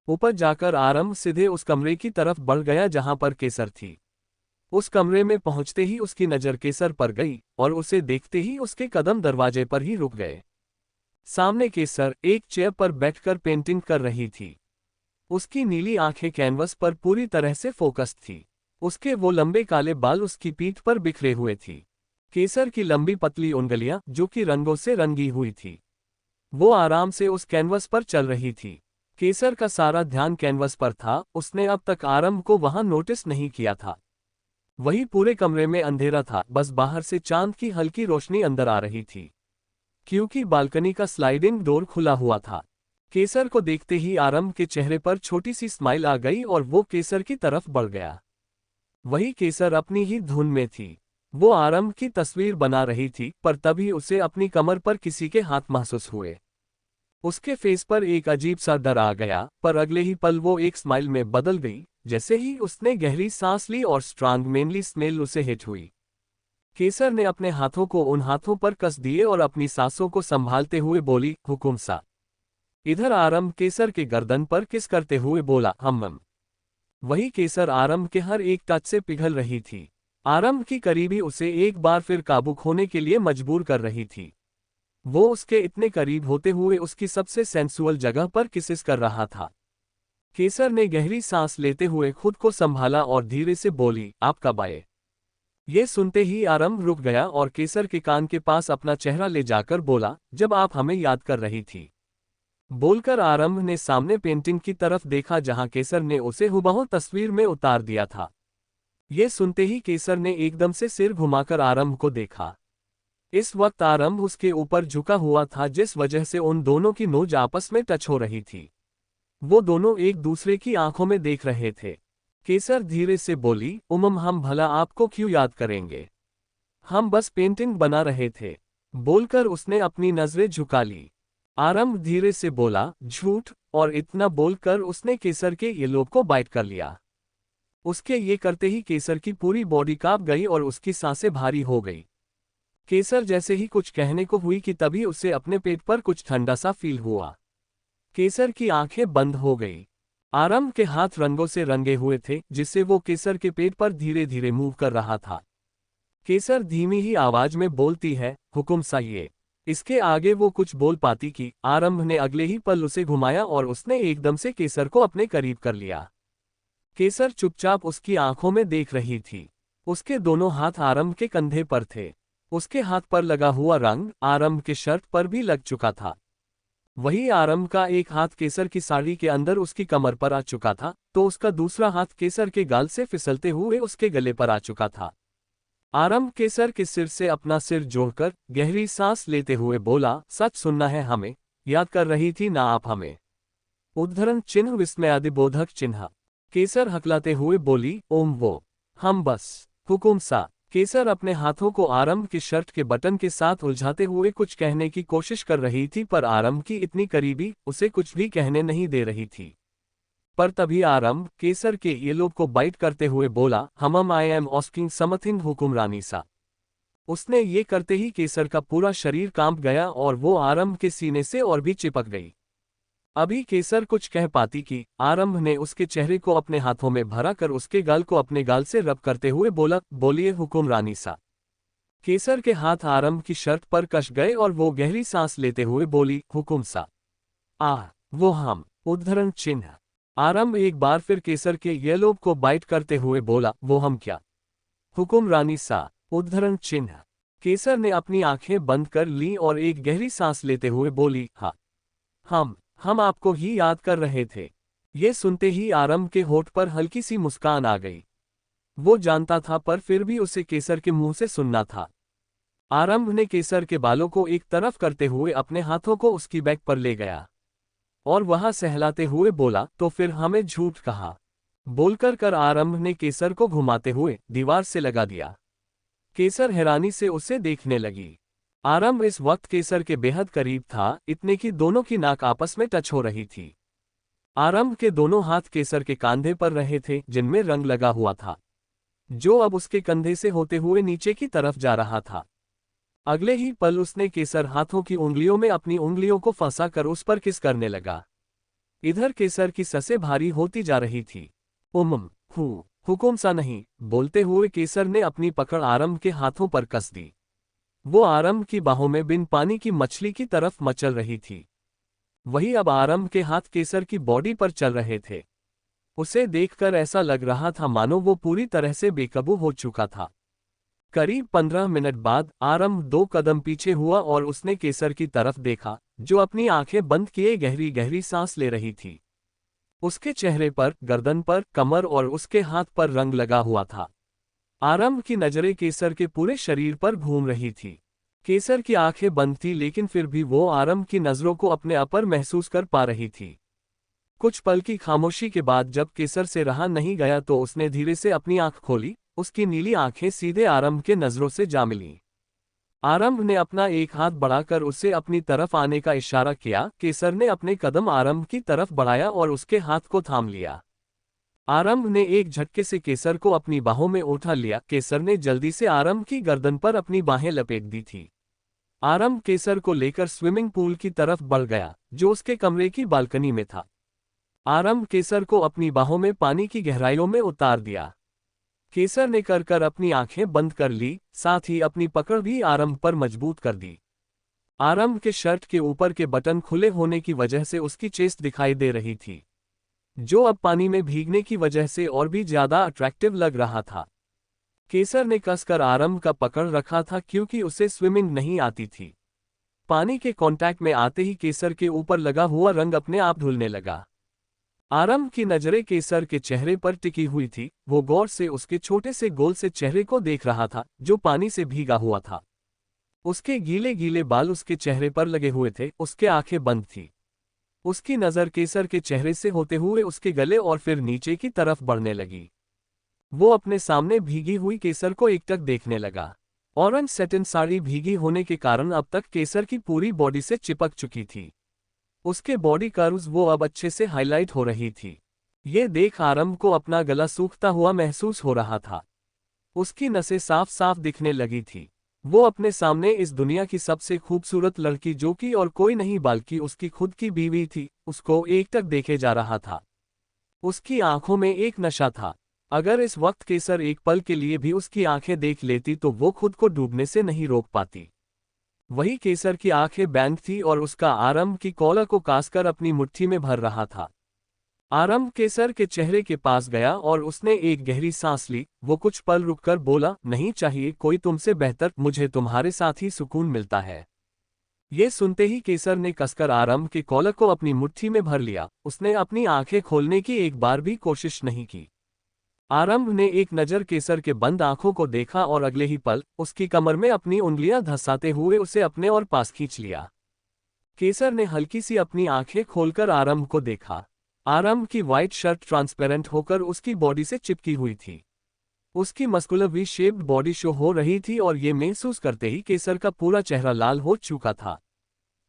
ऊपर जाकर आरंभ सीधे उस कमरे की तरफ बढ़ गया जहां पर केसर थी। उस कमरे में पहुंचते ही उसकी नजर केसर पर गई और उसे देखते ही उसके कदम दरवाजे पर ही रुक गए। सामने केसर एक चेयर पर बैठकर पेंटिंग कर रही थी। उसकी नीली आंखें कैनवस पर पूरी तरह से फोकस्ड थी। उसके वो लंबे काले बाल उसकी पीठ पर बिखरे हुए थी। केसर की लंबी पतली उंगलियां जो कि रंगों से रंगी हुई थी, वो आराम से उस कैनवस पर चल रही थी। केसर का सारा ध्यान कैनवस पर था। उसने अब तक आरंभ को वहां नोटिस नहीं किया था। वही पूरे कमरे में अंधेरा था, बस बाहर से चांद की हल्की रोशनी अंदर आ रही थी। क्योंकि बालकनी का स्लाइडिंग डोर खुला हुआ था। केसर को देखते ही आरंभ के चेहरे पर छोटी सी स्माइल आ गई और वो केसर की तरफ बढ़ गया। वही केसर अपनी ही धुन में थी। वो आरंभ की तस्वीर बना रही थी, पर तभी उसे अपनी कमर पर किसी के हाथ महसूस हुए। उसके फेस पर एक अजीब सा डर आ गया, पर अगले ही पल वो एक स्माइल में बदल गई। जैसे ही उसने गहरी सांस ली और स्ट्रांग मेनली स्मेल उसे हिट हुई। केसर ने अपने हाथों को उन हाथों पर कस दिए और अपनी सांसों को संभालते हुए बोली, हुकुम सा। इधर आरंभ केसर के गर्दन पर किस करते हुए बोला, हम। वही केसर आरंभ के हर एक टच से पिघल रही थी। आरंभ की करीबी उसे एक बार फिर काबू खोने के लिए मजबूर कर रही थी। वो उसके इतने करीब होते हुए उसकी सबसे सेंसुअल जगह पर किसिस कर रहा था। केसर ने गहरी सांस लेते हुए खुद को संभाला और धीरे से बोली, आप कब आए? ये सुनते ही आरंभ रुक गया और केसर के कान के पास अपना चेहरा ले जाकर बोला, जब आप हमें याद कर रही थी। बोलकर आरंभ ने सामने पेंटिंग की तरफ देखा जहां केसर ने उसे हुबहू तस्वीर में उतार दिया था। ये सुनते ही केसर ने एकदम से सिर घुमाकर आरंभ को देखा। इस वक्त आरंभ उसके ऊपर झुका हुआ था, जिस वजह से उन दोनों की नोज आपस में टच हो रही थी। वो दोनों एक दूसरे की आंखों में देख रहे थे। केसर धीरे से बोली, हम भला आपको क्यों याद करेंगे? हम बस पेंटिंग बना रहे थे। बोलकर उसने अपनी नजरें झुका ली। आरंभ धीरे से बोला, झूठ, और इतना बोलकर उसने केसर के येलोब को बाइट कर लिया। उसके ये करते ही केसर की पूरी बॉडी कांप गई और उसकी सांसें भारी हो गई। केसर जैसे ही कुछ कहने को हुई कि तभी उसे अपने पेट पर कुछ ठंडा सा फील हुआ। केसर की आंखें बंद हो गई। आरंभ के हाथ रंगों से रंगे हुए थे, जिससे वो केसर के पेट पर धीरे धीरे मूव कर रहा था। केसर धीमी ही आवाज में बोलती है, हुकुम सा ये। इसके आगे वो कुछ बोल पाती कि आरंभ ने अगले ही पल उसे घुमाया और उसने एकदम से केसर को अपने करीब कर लिया। केसर चुपचाप उसकी आंखों में देख रही थी। उसके दोनों हाथ आरंभ के कंधे पर थे। उसके हाथ पर लगा हुआ रंग आरंभ के शर्ट पर भी लग चुका था। वही आरंभ का एक हाथ केसर की साड़ी के अंदर उसकी कमर पर आ चुका था, तो उसका दूसरा हाथ केसर के गाल से फिसलते हुए उसके गले पर आ चुका था। आरंभ केसर के सिर से अपना सिर जोड़कर गहरी सांस लेते हुए बोला, सच सुनना है हमें, याद कर रही थी ना आप हमें? उद्धरण चिन्ह विस्मयादिबोधक चिन्ह। केसर हकलाते हुए बोली, ओम वो। हम बस। हुकुम सा। केसर अपने हाथों को आरंभ की शर्ट के बटन के साथ उलझाते हुए कुछ कहने की कोशिश कर रही थी, पर आरंभ की इतनी करीबी उसे कुछ भी कहने नहीं दे रही थी। पर तभी आरंभ केसर के येलोब को बाइट करते हुए बोला, हम आई एम आस्किंग समथिंग हुकुम रानी सा। उसने ये करते ही केसर का पूरा शरीर कांप गया और वो आरंभ के सीने से और भी चिपक गई। अभी केसर कुछ कह पाती कि आरंभ ने उसके चेहरे को अपने हाथों में भरा कर उसके गाल को अपने गाल से रब करते हुए बोला, बोलिए हुकुम रानी सा। केसर के हाथ आरंभ की शर्ट पर कस गए और वो गहरी सांस लेते हुए बोली, हुकुम सा। वो हम। उद्धरण चिन्ह। आरंभ एक बार फिर केसर के येलोब को बाइट करते हुए बोला, वो हम क्या? हुकुम रानी सा। उद्धरण चिन्ह। केसर ने अपनी आंखें बंद कर ली और एक गहरी सांस लेते हुए बोली, हाँ, हम आपको ही याद कर रहे थे। ये सुनते ही आरंभ के होठ पर हल्की सी मुस्कान आ गई। वो जानता था, पर फिर भी उसे केसर के मुंह से सुनना था। आरंभ ने केसर के बालों को एक तरफ करते हुए अपने हाथों को उसकी बैक पर ले गया और वहां सहलाते हुए बोला, तो फिर हमें झूठ कहा? बोलकर आरंभ ने केसर को घुमाते हुए दीवार से लगा दिया। केसर हैरानी से उसे देखने लगी। आरंभ इस वक्त केसर के बेहद करीब था, इतने कि दोनों की नाक आपस में टच हो रही थी। आरंभ के दोनों हाथ केसर के कंधे पर रहे थे, जिनमें रंग लगा हुआ था, जो अब उसके कंधे से होते हुए नीचे की तरफ जा रहा था। अगले ही पल उसने केसर हाथों की उंगलियों में अपनी उंगलियों को फंसा कर उस पर किस करने लगा। इधर केसर की ससें भारी होती जा रही थी। हुकुम सा नहीं। बोलते हुए केसर ने अपनी पकड़ आरंभ के हाथों पर कस दी। वो आरंभ की बाहों में बिन पानी की मछली की तरफ मचल रही थी। वही अब आरंभ के हाथ केसर की बॉडी पर चल रहे थे। उसे देखकर ऐसा लग रहा था मानो वो पूरी तरह से बेकाबू हो चुका था। करीब 15 मिनट बाद आरंभ 2 कदम पीछे हुआ और उसने केसर की तरफ देखा, जो अपनी आंखें बंद किए गहरी गहरी सांस ले रही थी। उसके चेहरे पर, गर्दन पर, कमर और उसके हाथ पर रंग लगा हुआ था। आरंभ की नजरें केसर के पूरे शरीर पर घूम रही थी। केसर की आंखें बंद थी लेकिन फिर भी वो आरंभ की नजरों को अपने अपर महसूस कर पा रही थी। कुछ पल की खामोशी के बाद जब केसर से रहा नहीं गया तो उसने धीरे से अपनी आंख खोली। उसकी नीली आंखें सीधे आरंभ के नजरों से जा मिलीं। आरंभ ने अपना एक हाथ बढ़ाकर उसे अपनी तरफ आने का इशारा किया। केसर ने अपने कदम आरंभ की तरफ बढ़ाया और उसके हाथ को थाम लिया। आरंभ ने एक झटके से केसर को अपनी बाहों में उठा लिया। केसर ने जल्दी से आरंभ की गर्दन पर अपनी बाहें लपेट दी थी। आरंभ केसर को लेकर स्विमिंग पूल की तरफ बढ़ गया, जो उसके कमरे की बालकनी में था। आरंभ केसर को अपनी बाहों में पानी की गहराइयों में उतार दिया। केसर ने कर अपनी आंखें बंद कर ली, साथ ही अपनी पकड़ भी आरंभ पर मजबूत कर दी। आरंभ के शर्ट के ऊपर के बटन खुले होने की वजह से उसकी चेस्ट दिखाई दे रही थी, जो अब पानी में भीगने की वजह से और भी ज्यादा अट्रैक्टिव लग रहा था। केसर ने कसकर आरंभ का पकड़ रखा था क्योंकि उसे स्विमिंग नहीं आती थी। पानी के कांटेक्ट में आते ही केसर के ऊपर लगा हुआ रंग अपने आप धुलने लगा। आरंभ की नजरें केसर के चेहरे पर टिकी हुई थी। वो गौर से उसके छोटे से गोल से चेहरे को देख रहा था, जो पानी से भीगा हुआ था। उसके गीले गीले बाल उसके चेहरे पर लगे हुए थे। उसके आंखें बंद थी। उसकी नज़र केसर के चेहरे से होते हुए उसके गले और फिर नीचे की तरफ बढ़ने लगी। वो अपने सामने भीगी हुई केसर को एकटक देखने लगा। ऑरेंज सैटिन साड़ी भीगी होने के कारण अब तक केसर की पूरी बॉडी से चिपक चुकी थी। उसके बॉडी कर्व्स वो अब अच्छे से हाईलाइट हो रही थी। ये देख आरंभ को अपना गला सूखता हुआ महसूस हो रहा था। उसकी नसें साफ साफ दिखने लगी थी। वो अपने सामने इस दुनिया की सबसे खूबसूरत लड़की, जो कि और कोई नहीं बल्कि उसकी खुद की बीवी थी, उसको एकटक देखे जा रहा था। उसकी आंखों में एक नशा था। अगर इस वक्त केसर एक पल के लिए भी उसकी आंखें देख लेती तो वो खुद को डूबने से नहीं रोक पाती। वही केसर की आंखें बैंड थी और उसका आरंभ की कॉलर को कसकर अपनी मुट्ठी में भर रहा था। आरंभ केसर के चेहरे के पास गया और उसने एक गहरी सांस ली। वो कुछ पल रुककर बोला, नहीं चाहिए कोई तुमसे बेहतर, मुझे तुम्हारे साथ ही सुकून मिलता है। ये सुनते ही केसर ने कसकर आरंभ के कॉलर को अपनी मुट्ठी में भर लिया। उसने अपनी आंखें खोलने की एक बार भी कोशिश नहीं की। आरंभ ने एक नज़र केसर के बंद आंखों को देखा और अगले ही पल उसकी कमर में अपनी उंगलियां धंसाते हुए उसे अपने और पास खींच लिया। केसर ने हल्की सी अपनी आंखें खोलकर आरंभ को देखा। आरंभ की व्हाइट शर्ट ट्रांसपेरेंट होकर उसकी बॉडी से चिपकी हुई थी। उसकी muscular V shaped body show हो रही थी और ये महसूस करते ही केसर का पूरा चेहरा लाल हो चुका था।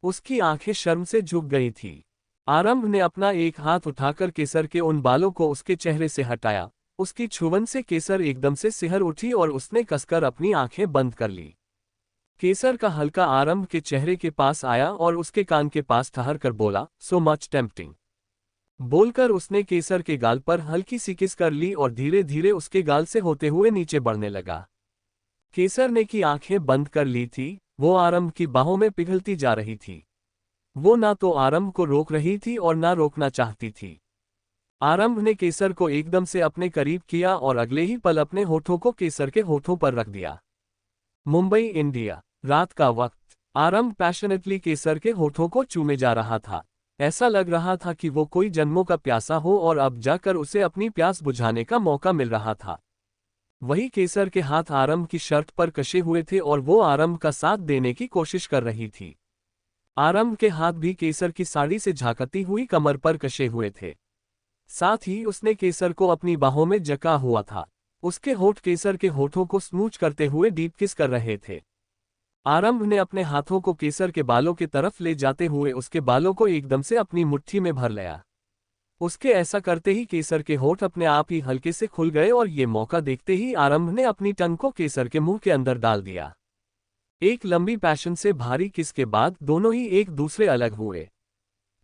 उसकी आंखें शर्म से झुक गई थी। आरंभ ने अपना एक हाथ उठाकर केसर के उन बालों को उसके चेहरे से हटाया। उसकी छुवन से केसर एकदम से सिहर उठी और उसने कसकर अपनी आंखें बंद कर ली। केसर का हल्का आरंभ के चेहरे के पास आया और उसके कान के पास ठहर कर बोला, सो मच टेम्पटिंग। बोलकर उसने केसर के गाल पर हल्की सी किस कर ली और धीरे धीरे उसके गाल से होते हुए नीचे बढ़ने लगा। केसर ने की आंखें बंद कर ली थी। वो आरंभ की बाहों में पिघलती जा रही थी। वो ना तो आरंभ को रोक रही थी और ना रोकना चाहती थी। आरंभ ने केसर को एकदम से अपने करीब किया और अगले ही पल अपने होठों को केसर के होठों पर रख दिया। मुंबई, इंडिया। रात का वक्त। आरंभ पैशनेटली केसर के होठों को चूमे जा रहा था। ऐसा लग रहा था कि वो कोई जन्मों का प्यासा हो और अब जाकर उसे अपनी प्यास बुझाने का मौका मिल रहा था। वही केसर के हाथ आरंभ की शर्ट पर कसे हुए थे और वो आरंभ का साथ देने की कोशिश कर रही थी। आरंभ के हाथ भी केसर की साड़ी से झांकती हुई कमर पर कसे हुए थे। साथ ही उसने केसर को अपनी बाहों में जका हुआ था। उसके होठ केसर के होठों को स्मूच करते हुए डीप किस कर रहे थे। आरंभ ने अपने हाथों को केसर के बालों की तरफ ले जाते हुए उसके बालों को एकदम से अपनी मुट्ठी में भर लिया। उसके ऐसा करते ही केसर के होठ अपने आप ही हल्के से खुल गए और ये मौका देखते ही आरंभ ने अपनी टंग को केसर के मुंह के अंदर डाल दिया। एक लंबी पैशन से भारी किस के बाद दोनों ही एक दूसरे अलग हुए।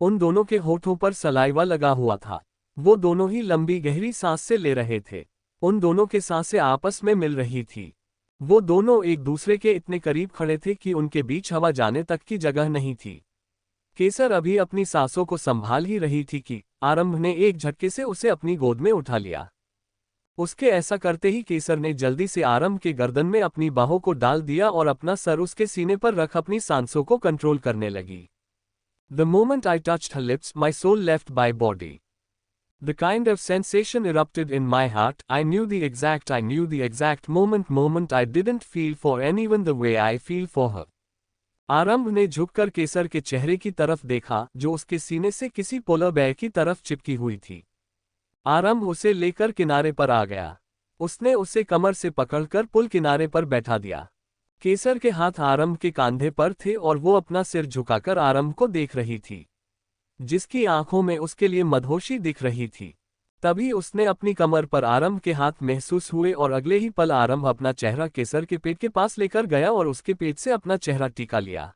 उन दोनों के होठों पर सलाइवा लगा हुआ था। वो दोनों ही लंबी गहरी सांस से ले रहे थे। उन दोनों के सांसें आपस में मिल रही थी। वो दोनों एक दूसरे के इतने करीब खड़े थे कि उनके बीच हवा जाने तक की जगह नहीं थी। केसर अभी अपनी सांसों को संभाल ही रही थी कि आरंभ ने एक झटके से उसे अपनी गोद में उठा लिया। उसके ऐसा करते ही केसर ने जल्दी से आरंभ के गर्दन में अपनी बाहों को डाल दिया और अपना सर उसके सीने पर रख अपनी सांसों को कंट्रोल करने लगी। The moment I touched her lips, my soul left my body. The kind of sensation erupted in my heart. I knew the exact moment I didn't feel for anyone the way I feel for her. आरंभ ने झुककर केसर के चेहरे की तरफ देखा जो उसके सीने से किसी पोलर बेयर की तरफ चिपकी हुई थी। आरंभ उसे लेकर किनारे पर आ गया। उसने उसे कमर से पकड़कर पुल किनारे पर बैठा दिया। केसर के हाथ आरंभ के कंधे पर थे और वो अपना सिर झुकाकर आरंभ को देख रही थी, जिसकी आंखों में उसके लिए मदहोशी दिख रही थी। तभी उसने अपनी कमर पर आरंभ के हाथ महसूस हुए और अगले ही पल आरंभ अपना चेहरा केसर के पेट के पास लेकर गया और उसके पेट से अपना चेहरा टिका लिया।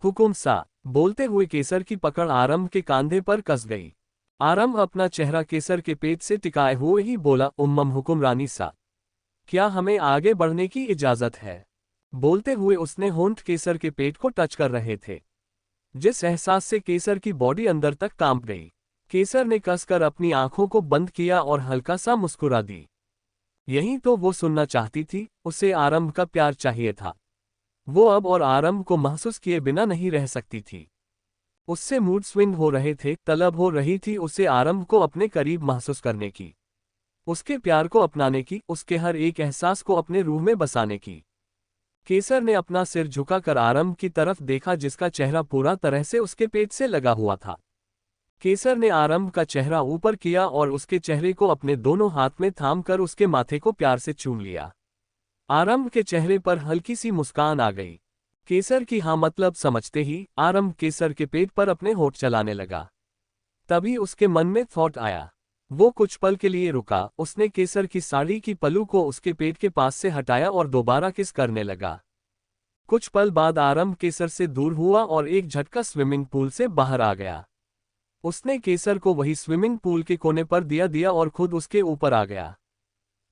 हुकुम सा, बोलते हुए केसर की पकड़ आरंभ के कंधे पर कस गई। आरंभ अपना चेहरा केसर के पेट से टिकाए हुए ही बोला, उम्मम हुक्मरानी सा, क्या हमें आगे बढ़ने की इजाजत है? बोलते हुए उसने होंठ केसर के पेट को टच कर रहे थे, जिस एहसास से केसर की बॉडी अंदर तक कांप गई। केसर ने कसकर अपनी आंखों को बंद किया और हल्का सा मुस्कुरा दी। यही तो वो सुनना चाहती थी, उसे आरंभ का प्यार चाहिए था। वो अब और आरंभ को महसूस किए बिना नहीं रह सकती थी। उससे मूड स्विंग हो रहे थे, तलब हो रही थी उसे आरंभ को अपने करीब महसूस करने की, उसके प्यार को अपनाने की, उसके हर एक एहसास को अपने रूह में बसाने की। केसर ने अपना सिर झुकाकर आरंभ की तरफ देखा जिसका चेहरा पूरा तरह से उसके पेट से लगा हुआ था। केसर ने आरंभ का चेहरा ऊपर किया और उसके चेहरे को अपने दोनों हाथ में थामकर उसके माथे को प्यार से चूम लिया। आरंभ के चेहरे पर हल्की सी मुस्कान आ गई। केसर की हाँ मतलब समझते ही आरंभ केसर के पेट पर अपने होठ चलाने लगा। तभी उसके मन में थॉट आया। वो कुछ पल के लिए रुका, उसने केसर की साड़ी की पल्लू को उसके पेट के पास से हटाया और दोबारा किस करने लगा। कुछ पल बाद आरंभ केसर से दूर हुआ और एक झटका स्विमिंग पूल से बाहर आ गया। उसने केसर को वही स्विमिंग पूल के कोने पर दिया और खुद उसके ऊपर आ गया।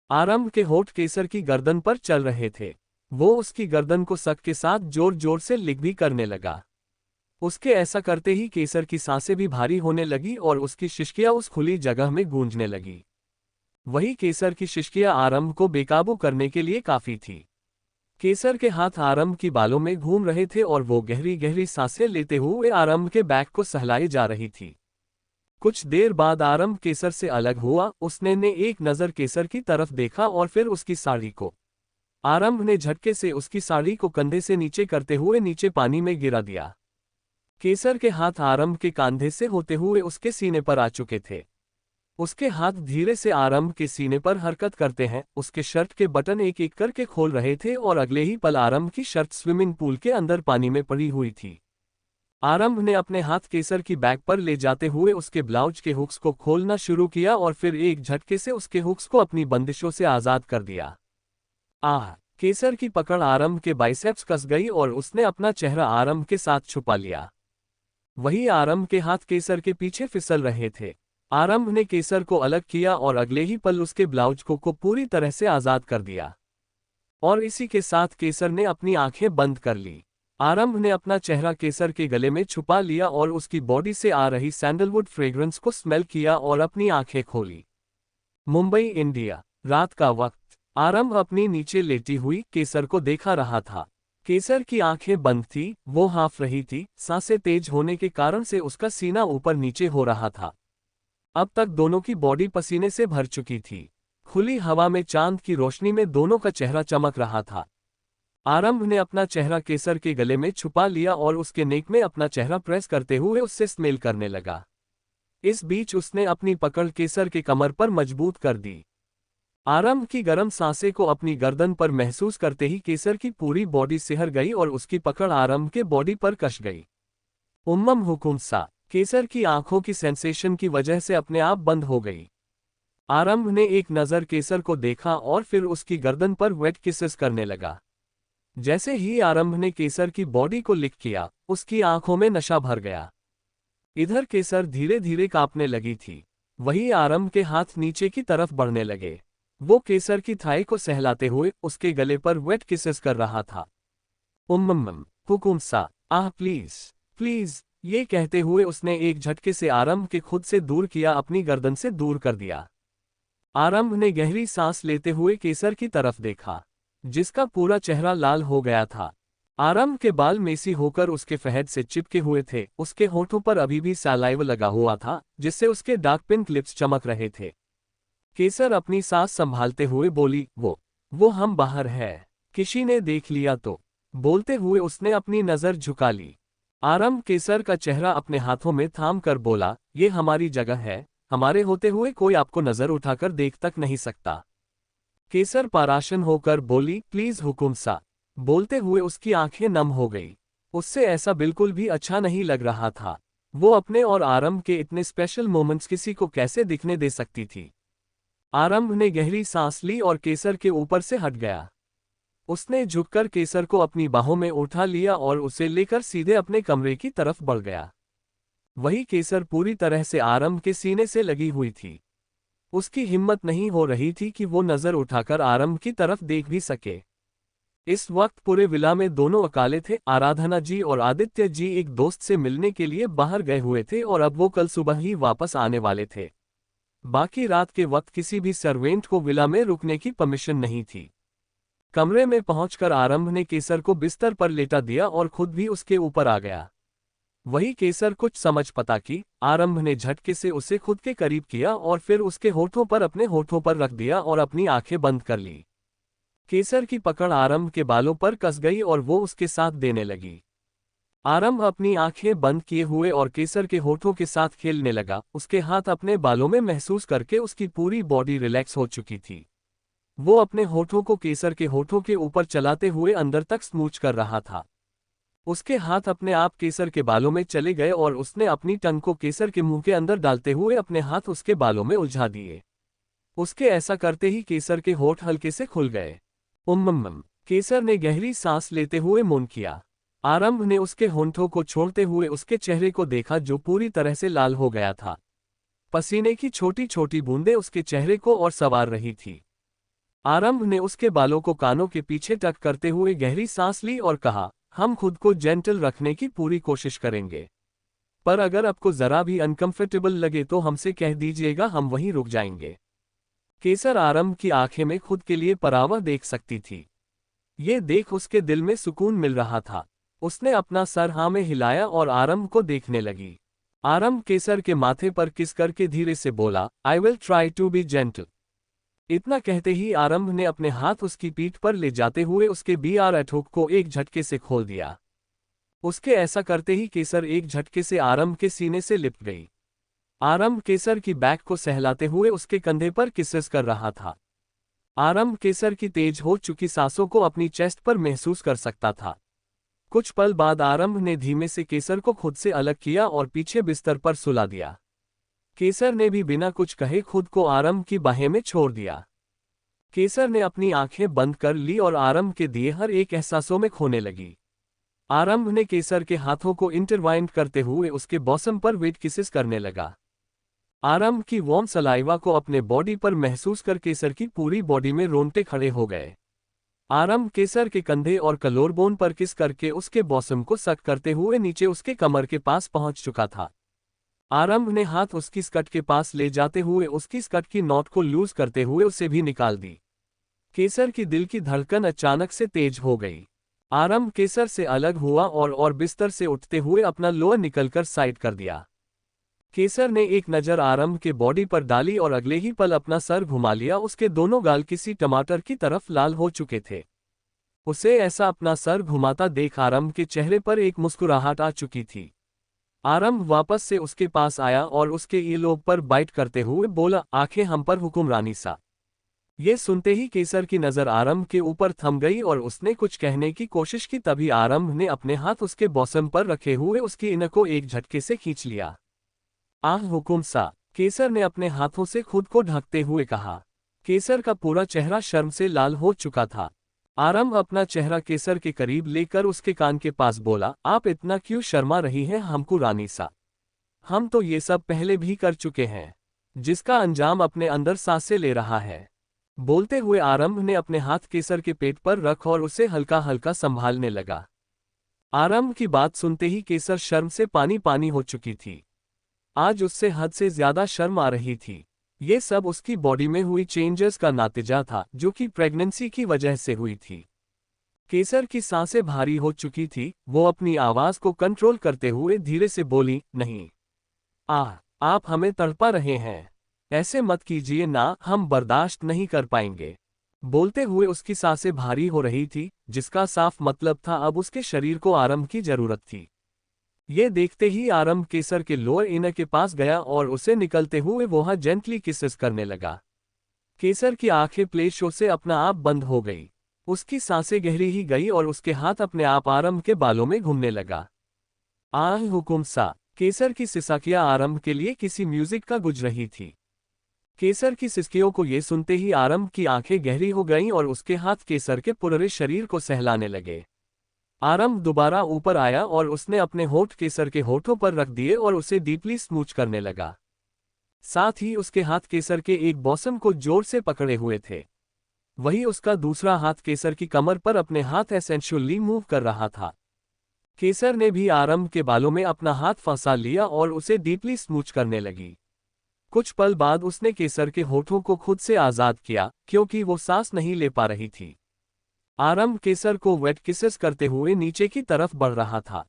आरंभ के होठ केसर की गर्दन पर चल रहे थे। वो उसकी गर्दन को शक के साथ जोर जोर से लिक भी करने लगा। उसके ऐसा करते ही केसर की सांसें भी भारी होने लगी और उसकी शिश्कियां उस खुली जगह में गूंजने लगी। वही केसर की शिश्कियां आरंभ को बेकाबू करने के लिए काफी थी। केसर के हाथ आरंभ की बालों में घूम रहे थे और वो गहरी गहरी सांसें लेते हुए आरंभ के बैक को सहलाई जा रही थी। कुछ देर बाद आरंभ केसर से अलग हुआ। उसने ने एक नज़र केसर की तरफ देखा और फिर उसकी साड़ी को। आरंभ ने झटके से उसकी साड़ी को कंधे से नीचे करते हुए नीचे पानी में गिरा दिया। केसर के हाथ आरंभ के कंधे से होते हुए उसके सीने पर आ चुके थे। उसके हाथ धीरे से आरंभ के सीने पर हरकत करते हैं उसके शर्ट के बटन एक एक करके खोल रहे थे और अगले ही पल आरंभ की शर्ट स्विमिंग पूल के अंदर पानी में पड़ी हुई थी। आरंभ ने अपने हाथ केसर की बैक पर ले जाते हुए उसके ब्लाउज के हुक्स को खोलना शुरू किया और फिर एक झटके से उसके हुक्स को अपनी बंदिशों से आजाद कर दिया। केसर की पकड़ आरंभ के बाइसेप्स कस गई और उसने अपना चेहरा आरंभ के साथ छुपा लिया। वही आरंभ के हाथ केसर के पीछे फिसल रहे थे। आरंभ ने केसर को अलग किया और अगले ही पल उसके ब्लाउज को पूरी तरह से आजाद कर दिया और इसी के साथ केसर ने अपनी आंखें बंद कर ली। आरंभ ने अपना चेहरा केसर के गले में छुपा लिया और उसकी बॉडी से आ रही सैंडलवुड फ्रेग्रेंस को स्मेल किया और अपनी आंखें खोली। मुंबई, इंडिया। रात का वक्त। आरंभ अपनी नीचे लेटी हुई केसर को देखा रहा था। केसर की आंखें बंद थी, वो हाँफ रही थी, सांसें तेज होने के कारण से उसका सीना ऊपर नीचे हो रहा था। अब तक दोनों की बॉडी पसीने से भर चुकी थी। खुली हवा में चांद की रोशनी में दोनों का चेहरा चमक रहा था। आरंभ ने अपना चेहरा केसर के गले में छुपा लिया और उसके नेक में अपना चेहरा प्रेस करते हुए उससे स्मेल करने लगा। इस बीच उसने अपनी पकड़ केसर के कमर पर मजबूत कर दी। आरंभ की गर्म सांसें को अपनी गर्दन पर महसूस करते ही केसर की पूरी बॉडी सिहर गई और उसकी पकड़ आरंभ के बॉडी पर कस गई। उम्मम हुकुम सा, केसर की आंखों की सेंसेशन की वजह से अपने आप बंद हो गई। आरंभ ने एक नज़र केसर को देखा और फिर उसकी गर्दन पर वेट किसेस करने लगा। जैसे ही आरंभ ने केसर की बॉडी को लिक किया, उसकी आंखों में नशा भर गया। इधर केसर धीरे धीरे कांपने लगी थी। वही आरंभ के हाथ नीचे की तरफ बढ़ने लगे। वो केसर की थाई को सहलाते हुए उसके गले पर वेट किसेस कर रहा था। उम्मम हुकुम सा, प्लीज प्लीज, ये कहते हुए उसने एक झटके से आरंभ के खुद से दूर किया, अपनी गर्दन से दूर कर दिया। आरंभ ने गहरी सांस लेते हुए केसर की तरफ देखा, जिसका पूरा चेहरा लाल हो गया था। आरंभ के बाल मेसी होकर उसके फहद से चिपके हुए थे। उसके होठों पर अभी भी सलाइव लगा हुआ था, जिससे उसके डार्क पिंक लिप्स चमक रहे थे। केसर अपनी सांस संभालते हुए बोली, वो हम बाहर है, किसी ने देख लिया तो। बोलते हुए उसने अपनी नजर झुका ली। आरंभ केसर का चेहरा अपने हाथों में थाम कर बोला, ये हमारी जगह है, हमारे होते हुए कोई आपको नजर उठाकर देख तक नहीं सकता। केसर परेशान होकर बोली, प्लीज हुकुम सा। बोलते हुए उसकी आंखें नम हो गई। उससे ऐसा बिल्कुल भी अच्छा नहीं लग रहा था। वो अपने और आरंभ के इतने स्पेशल मोमेंट्स किसी को कैसे दिखने दे सकती थी। आरंभ ने गहरी सांस ली और केसर के ऊपर से हट गया। उसने झुककर केसर को अपनी बाहों में उठा लिया और उसे लेकर सीधे अपने कमरे की तरफ बढ़ गया। वही केसर पूरी तरह से आरंभ के सीने से लगी हुई थी। उसकी हिम्मत नहीं हो रही थी कि वो नजर उठाकर आरंभ की तरफ देख भी सके। इस वक्त पूरे विला में दोनों अकेले थे। आराधना जी और आदित्य जी एक दोस्त से मिलने के लिए बाहर गए हुए थे और अब वो कल सुबह ही वापस आने वाले थे। बाकी रात के वक्त किसी भी सर्वेंट को विला में रुकने की परमिशन नहीं थी। कमरे में पहुंचकर आरंभ ने केसर को बिस्तर पर लेटा दिया और खुद भी उसके ऊपर आ गया। वही केसर कुछ समझ पता की, आरंभ ने झटके से उसे खुद के करीब किया और फिर उसके होठों पर अपने होठों पर रख दिया और अपनी आंखें बंद कर ली। केसर की पकड़ आरंभ के बालों पर कस गई और वो उसके साथ देने लगी। आरंभ अपनी आंखें बंद किए हुए और केसर के होठों के साथ खेलने लगा। उसके हाथ अपने बालों में महसूस करके उसकी पूरी बॉडी रिलैक्स हो चुकी थी। वो अपने होठों को केसर के होठों के ऊपर चलाते हुए अंदर तक स्मूच कर रहा था। उसके हाथ अपने आप केसर के बालों में चले गए और उसने अपनी टंग को केसर के मुंह के अंदर डालते हुए अपने हाथ उसके बालों में उलझा दिए। उसके ऐसा करते ही केसर के होठ हल्के से खुल गए। केसर ने गहरी सांस लेते हुए मौन किया। आरंभ ने उसके होंठों को छोड़ते हुए उसके चेहरे को देखा जो पूरी तरह से लाल हो गया था। पसीने की छोटी छोटी बूंदें उसके चेहरे को और संवार रही थी। आरंभ ने उसके बालों को कानों के पीछे टक करते हुए गहरी सांस ली और कहा, हम खुद को जेंटल रखने की पूरी कोशिश करेंगे, पर अगर आपको जरा भी अनकंफर्टेबल लगे तो हमसे कह दीजिएगा, हम वहीं रुक जाएंगे। केसर आरंभ की आंखें में खुद के लिए परावा देख सकती थी। ये देख उसके दिल में सुकून मिल रहा था। उसने अपना सर हाँ में हिलाया और आरंभ को देखने लगी। आरंभ केसर के माथे पर किस करके धीरे से बोला, I will try to be gentle. इतना कहते ही आरंभ ने अपने हाथ उसकी पीठ पर ले जाते हुए उसके बीआर हुक को एक झटके से खोल दिया। उसके ऐसा करते ही केसर एक झटके से आरंभ के सीने से लिपट गई। आरंभ केसर की बैक को सहलाते हुए उसके कंधे पर किसेस कर रहा था। आरंभ केसर की तेज हो चुकी सांसों को अपनी चेस्ट पर महसूस कर सकता था। कुछ पल बाद आरंभ ने धीमे से केसर को खुद से अलग किया और पीछे बिस्तर पर सुला दिया। केसर ने भी बिना कुछ कहे खुद को आरंभ की बाहें में छोड़ दिया। केसर ने अपनी आंखें बंद कर ली और आरंभ के दिए हर एक एहसासों में खोने लगी। आरंभ ने केसर के हाथों को इंटरवाइंड करते हुए उसके बॉसम पर वेट किसेस करने लगा। आरंभ की वार्म सलाइवा को अपने बॉडी पर महसूस कर केसर की पूरी बॉडी में रोंगटे खड़े हो गए। आरंभ केसर के कंधे और कलोरबोन पर किस करके उसके बॉसम को सक करते हुए नीचे उसके कमर के पास पहुंच चुका था। आरंभ ने हाथ उसकी स्कर्ट के पास ले जाते हुए उसकी स्कर्ट की नॉट को लूज करते हुए उसे भी निकाल दी। केसर की दिल की धड़कन अचानक से तेज हो गई। आरंभ केसर से अलग हुआ और बिस्तर से उठते हुए अपना लोअर निकलकर साइड कर दिया। केसर ने एक नज़र आरंभ के बॉडी पर डाली और अगले ही पल अपना सर घुमा लिया। उसके दोनों गाल किसी टमाटर की तरफ लाल हो चुके थे। उसे ऐसा अपना सर घुमाता देख आरंभ के चेहरे पर एक मुस्कुराहट आ चुकी थी। आरंभ वापस से उसके पास आया और उसके ईयरलोब पर बाइट करते हुए बोला, आंखें हम पर हुक्मरानी सा। ये सुनते ही केसर की नज़र आरंभ के ऊपर थम गई और उसने कुछ कहने की कोशिश की। तभी आरंभ ने अपने हाथ उसके बॉसम पर रखे हुए उसकी इन को एक झटके से खींच लिया। आह हुकुम सा, केसर ने अपने हाथों से खुद को ढकते हुए कहा। केसर का पूरा चेहरा शर्म से लाल हो चुका था। आरंभ अपना चेहरा केसर के करीब लेकर उसके कान के पास बोला, आप इतना क्यों शर्मा रही हैं हमको रानी सा? हम तो ये सब पहले भी कर चुके हैं, जिसका अंजाम अपने अंदर सांसें ले रहा है। बोलते हुए आरंभ ने अपने हाथ केसर के पेट पर रख और उसे हल्का हल्का संभालने लगा। आरंभ की बात सुनते ही केसर शर्म से पानी पानी हो चुकी थी। आज उससे हद से ज्यादा शर्म आ रही थी। ये सब उसकी बॉडी में हुई चेंजेस का नतीजा था, जो कि प्रेगनेंसी की वजह से हुई थी। केसर की सांसें भारी हो चुकी थी। वो अपनी आवाज को कंट्रोल करते हुए धीरे से बोली, नहीं, आप हमें तड़पा रहे हैं। ऐसे मत कीजिए ना, हम बर्दाश्त नहीं कर पाएंगे। बोलते हुए उसकी सांसें भारी हो रही थी, जिसका साफ मतलब था अब उसके शरीर को आरंभ की जरूरत थी। ये देखते ही आरंभ केसर के लोअर इनर के पास गया और उसे निकलते हुए वहां जेंटली किसेस करने लगा। केसर की आंखें प्लेशों से अपना आप बंद हो गई। उसकी सांसें गहरी ही गई और उसके हाथ अपने आप आरंभ के बालों में घूमने लगा। आह हुकुम सा। केसर की सिसकियां आरंभ के लिए किसी म्यूजिक का गुज रही थी। केसर की सिसकियों को ये सुनते ही आरंभ की आंखें गहरी हो गईं और उसके हाथ केसर के पूरे शरीर को सहलाने लगे। आरंभ दोबारा ऊपर आया और उसने अपने होठ केसर के होठों पर रख दिए और उसे डीपली स्मूच करने लगा। साथ ही उसके हाथ केसर के एक बॉसम को जोर से पकड़े हुए थे। वही उसका दूसरा हाथ केसर की कमर पर अपने हाथ एसेंशुअली मूव कर रहा था। केसर ने भी आरंभ के बालों में अपना हाथ फंसा लिया और उसे डीपली स्मूच करने लगी। कुछ पल बाद उसने केसर के होठों को खुद से आजाद किया, क्योंकि वो सांस नहीं ले पा रही थी। आरंभ केसर को वेट किसेस करते हुए नीचे की तरफ बढ़ रहा था,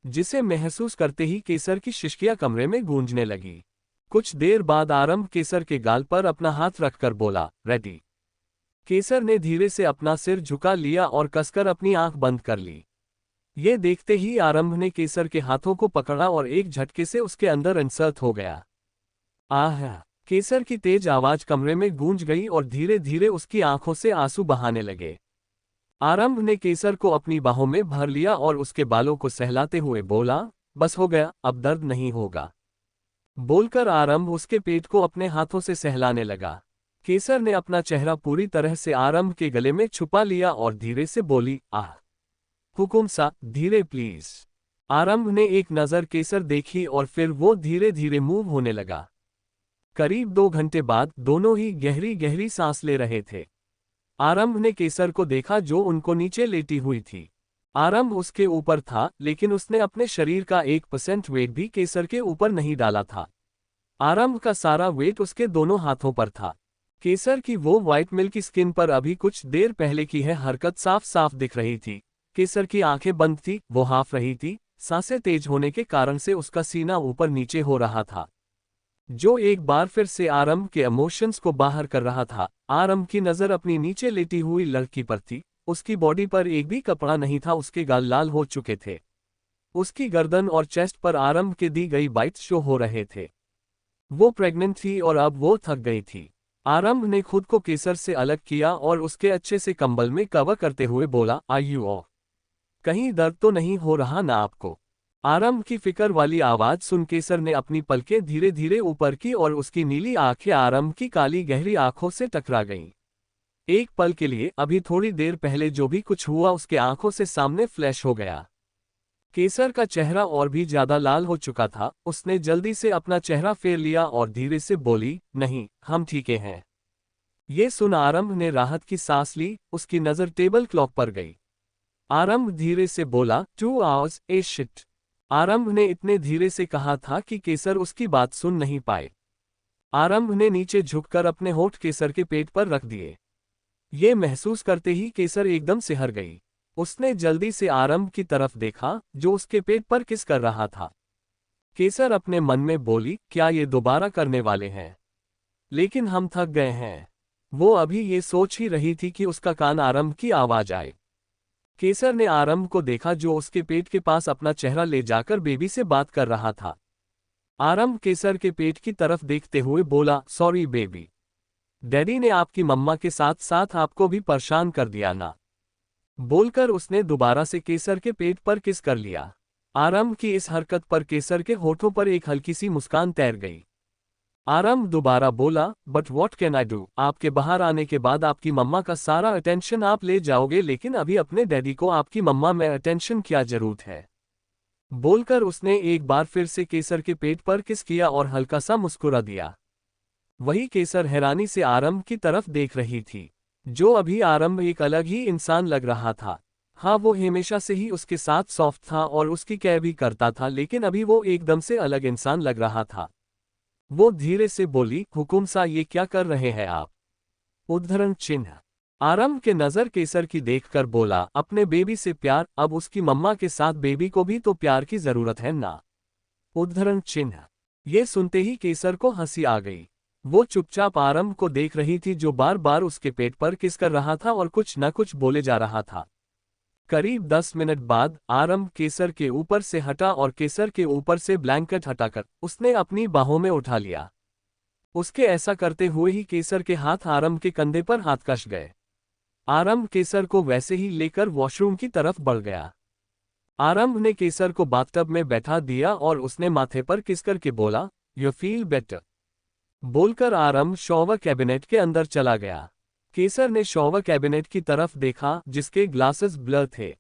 जिसे महसूस करते ही केसर की शिश्कियां कमरे में गूंजने लगी। कुछ देर बाद आरंभ केसर के गाल पर अपना हाथ रखकर बोला, रेडी। केसर ने धीरे से अपना सिर झुका लिया और कसकर अपनी आंख बंद कर ली। ये देखते ही आरंभ ने केसर के हाथों को पकड़ा और एक झटके से उसके अंदर इंसर्ट हो गया। आह! केसर की तेज आवाज कमरे में गूंज गई और धीरे धीरे उसकी आंखों से आंसू बहाने लगे। आरंभ ने केसर को अपनी बाहों में भर लिया और उसके बालों को सहलाते हुए बोला, बस हो गया, अब दर्द नहीं होगा। बोलकर आरंभ उसके पेट को अपने हाथों से सहलाने लगा। केसर ने अपना चेहरा पूरी तरह से आरंभ के गले में छुपा लिया और धीरे से बोली, आह! हुकुम सा, धीरे प्लीज। आरंभ ने एक नजर केसर देखी और फिर वो धीरे धीरे मूव होने लगा। करीब 2 घंटे बाद दोनों ही गहरी गहरी सांस ले रहे थे। आरंभ ने केसर को देखा जो उनको नीचे लेटी हुई थी। आरंभ उसके ऊपर था, लेकिन उसने अपने शरीर का 1% वेट भी केसर के ऊपर नहीं डाला था। आरंभ का सारा वेट उसके दोनों हाथों पर था। केसर की वो व्हाइट मिल्की स्किन पर अभी कुछ देर पहले की है हरकत साफ साफ दिख रही थी। केसर की आंखें बंद थी, वो हाफ रही थी, सांसें तेज होने के कारण से उसका सीना ऊपर नीचे हो रहा था, जो एक बार फिर से आरंभ के इमोशंस को बाहर कर रहा था। आरंभ की नजर अपनी नीचे लेटी हुई लड़की पर थी। उसकी बॉडी पर एक भी कपड़ा नहीं था, उसके गाल लाल हो चुके थे। उसकी गर्दन और चेस्ट पर आरंभ के दी गई बाइट्स शो हो रहे थे। वो प्रेग्नेंट थी और अब वो थक गई थी। आरंभ ने खुद को केसर से अलग किया और उसके अच्छे से कंबल में कवर करते हुए बोला, आर यू ऑफ? कहीं दर्द तो नहीं हो रहा ना आपको? आरंभ की फिक्र वाली आवाज सुन केसर ने अपनी पलकें धीरे धीरे ऊपर की और उसकी नीली आंखें आरंभ की काली गहरी आंखों से टकरा गईं। एक पल के लिए, अभी थोड़ी देर पहले जो भी कुछ हुआ उसके आंखों से सामने फ्लैश हो गया। केसर का चेहरा और भी ज्यादा लाल हो चुका था। उसने जल्दी से अपना चेहरा फेर लिया और धीरे से बोली, नहीं, हम ठीक हैं। ये सुन आरंभ ने राहत की सांस ली। उसकी नजर टेबल क्लॉक पर गई। आरंभ धीरे से बोला, 2 आवर्स, ए शिट। आरंभ ने इतने धीरे से कहा था कि केसर उसकी बात सुन नहीं पाए। आरंभ ने नीचे झुककर अपने होठ केसर के पेट पर रख दिए। ये महसूस करते ही केसर एकदम सिहर गई। उसने जल्दी से आरंभ की तरफ देखा, जो उसके पेट पर किस कर रहा था। केसर अपने मन में बोली, क्या ये दोबारा करने वाले हैं? लेकिन हम थक गए हैं। वो अभी ये सोच ही रही थी कि उसका कान आरंभ की आवाज आए। केसर ने आरंभ को देखा, जो उसके पेट के पास अपना चेहरा ले जाकर बेबी से बात कर रहा था। आरंभ केसर के पेट की तरफ देखते हुए बोला, सॉरी बेबी, डैडी ने आपकी मम्मा के साथ साथ आपको भी परेशान कर दिया ना। बोलकर उसने दोबारा से केसर के पेट पर किस कर लिया। आरंभ की इस हरकत पर केसर के होठों पर एक हल्की सी मुस्कान तैर गई। आरंभ दोबारा बोला, but what can I do? आपके बाहर आने के बाद आपकी मम्मा का सारा अटेंशन आप ले जाओगे, लेकिन अभी अपने डैडी को आपकी मम्मा में अटेंशन क्या जरूरत है? बोलकर उसने एक बार फिर से केसर के पेट पर किस किया और हल्का सा मुस्कुरा दिया। वही केसर हैरानी से आरंभ की तरफ देख रही थी, जो अभी आरंभ एक अलग ही इंसान लग रहा था। हाँ, वो हमेशा से ही उसके साथ सॉफ्ट था और उसकी केयर भी करता था, लेकिन अभी वो एकदम से अलग इंसान लग रहा था। वो धीरे से बोली, हुकुम सा, ये क्या कर रहे हैं आप? उद्धरण चिन्ह। आरंभ के नजर केसर की देखकर बोला, अपने बेबी से प्यार, अब उसकी मम्मा के साथ बेबी को भी तो प्यार की जरूरत है ना। उद्धरण चिन्ह। ये सुनते ही केसर को हंसी आ गई। वो चुपचाप आरंभ को देख रही थी, जो बार बार उसके पेट पर किस कर रहा था और कुछ न कुछ बोले जा रहा था। करीब 10 मिनट बाद आरंभ केसर के ऊपर से हटा और केसर के ऊपर से ब्लैंकेट हटाकर उसने अपनी बाहों में उठा लिया। उसके ऐसा करते हुए ही केसर के हाथ आरंभ के कंधे पर हाथ कस गए। आरंभ केसर को वैसे ही लेकर वॉशरूम की तरफ बढ़ गया। आरंभ ने केसर को बाथटब में बैठा दिया और उसने माथे पर किस करके बोला, यू फील बेटर। बोलकर आरंभ शॉवर कैबिनेट के अंदर चला गया। केसर ने शॉवर कैबिनेट की तरफ देखा, जिसके ग्लासेस ब्लर थे।